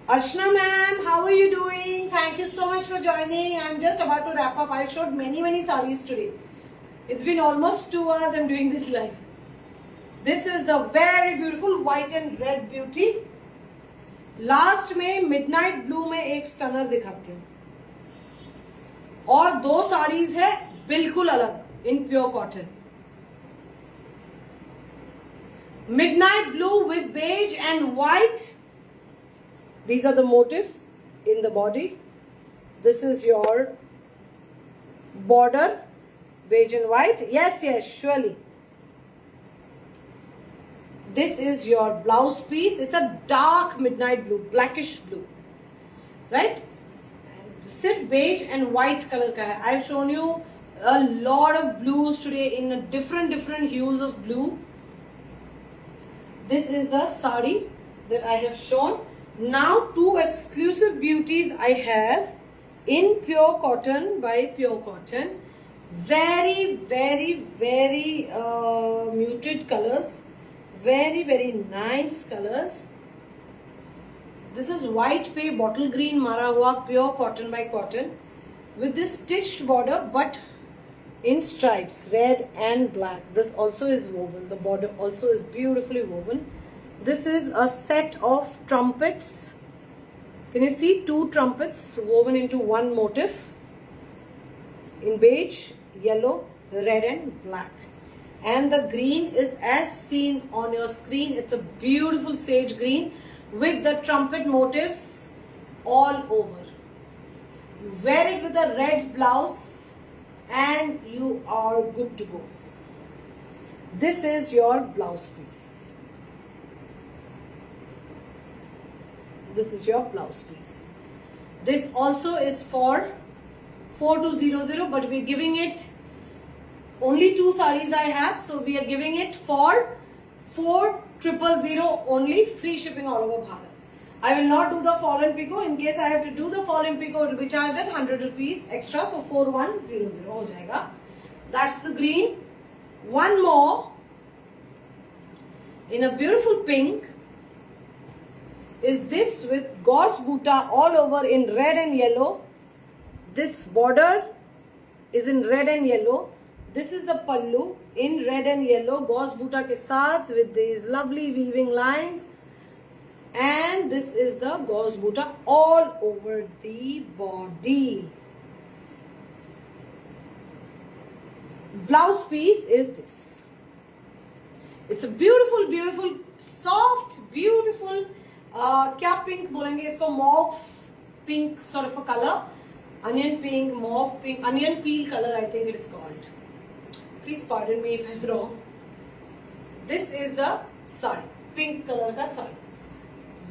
Archana ma'am, how are you doing? Thank you so much for joining. I'm just about to wrap up. I showed many sarees today. It's been almost 2 hours I'm doing this live. This is the very beautiful white and red beauty. Last में midnight blue में एक stunner दिखाती हूँ, और 2 साड़ीज है बिल्कुल अलग in pure cotton. Midnight blue with beige and white. These are the motifs in the body. This is your border, beige and white. Yes, surely. This is your blouse piece. It's a dark midnight blue, blackish blue, right? सिर्फ beige and white color का है. I've shown you a lot of blues today in a different hues of blue. This is the sari that I have shown. Now 2 exclusive beauties I have in pure cotton by Pure Cotton. Very muted colors. Very nice colors. This is white पे bottle green मारा हुआ pure cotton by cotton with this stitched border but in stripes, red and black. This also is woven. The border also is beautifully woven. This is a set of trumpets. Can you see 2 trumpets woven into one motif in beige, yellow, red and black. And the green is as seen on your screen. It's a beautiful sage green with the trumpet motifs all over. You wear it with a red blouse and you are good to go. This is your blouse piece. This is your blouse piece. This also is for 4200, but we're giving it only 2 sarees I have, so we are giving it for 4000 only, free shipping all over Bharat. I will not do the fall and pico. In case I have to do the fall and pico, it will be charged at 100 rupees extra, so 4100 हो जाएगा. That's the green. One more in a beautiful pink is this with gauze buta all over in red and yellow. This border is in red and yellow. This is the pallu in red and yellow, gauze buta के साथ with these lovely weaving lines, and this is the gauze buta all over the body. Blouse piece is this. It's a beautiful soft beautiful क्या pink बोलेंगे इसको, mauve pink sort of a color, onion pink, mauve pink, onion peel color I think it is called. Please pardon me if I'm wrong. This is the sari, pink color का sari.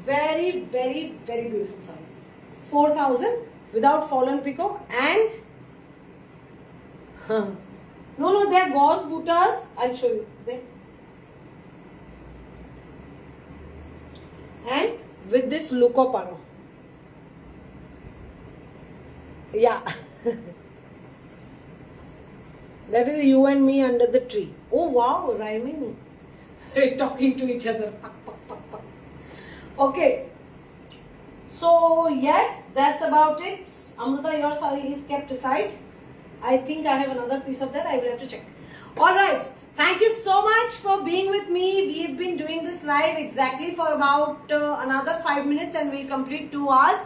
Very beautiful sari. 4000 without fall and pico, and no, they are gauze butas. I'll show you. There. And with this Luco Paro. Yeah. That is you and me under the tree. Oh wow, rhyming. talking to each other. Okay. So yes, that's about it. Amruta, your sari is kept aside. I think I have another piece of that. I will have to check. All right. Thank you so much for being with me. We've been doing this live exactly for about another 5 minutes and we'll complete 2 hours.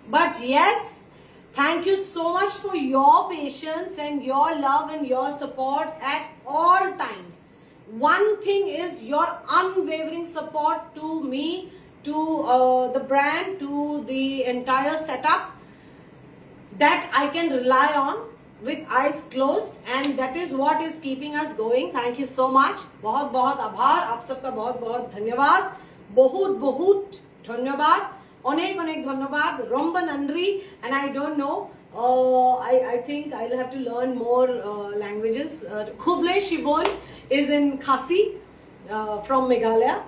But yes, thank you so much for your patience and your love and your support at all times. One thing is your unwavering support to me, to the brand, to the entire setup that I can rely on with eyes closed, and that is what is keeping us going. Thank you so much. बहुत बहुत आभार, आप सबका बहुत बहुत धन्यवाद, बहुत बहुत धन्यवाद, अनेक अनेक धन्यवाद, रोम्बा नंद्री, and I don't know, I think I'll have to learn more languages. Khuble Shibon is in Khasi from Meghalaya.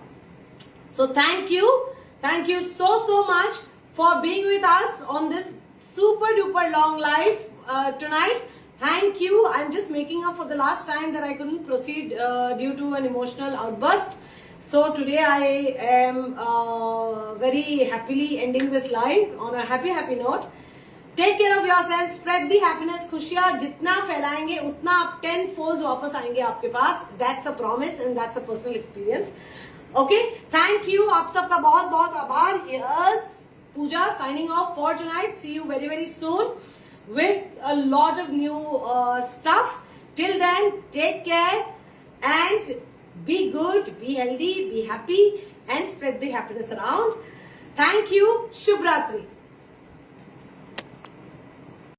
So thank you so much for being with us on this super duper long live tonight. Thank you. I'm just making up for the last time that I couldn't proceed due to an emotional outburst. So today I am very happily ending this live on a happy note. Take care of yourself. Spread the happiness. खुशियाँ जितना फैलाएंगे उतना आप 10 folds वापस आएंगे आपके पास. That's a promise and that's a personal experience. Okay. Thank you. आप सबका बहुत बहुत आभार. Here's Pooja signing off for tonight. See you very soon with a lot of new stuff. Till then, take care and be good, be healthy, be happy and spread the happiness around. Thank you. Shubh Ratri.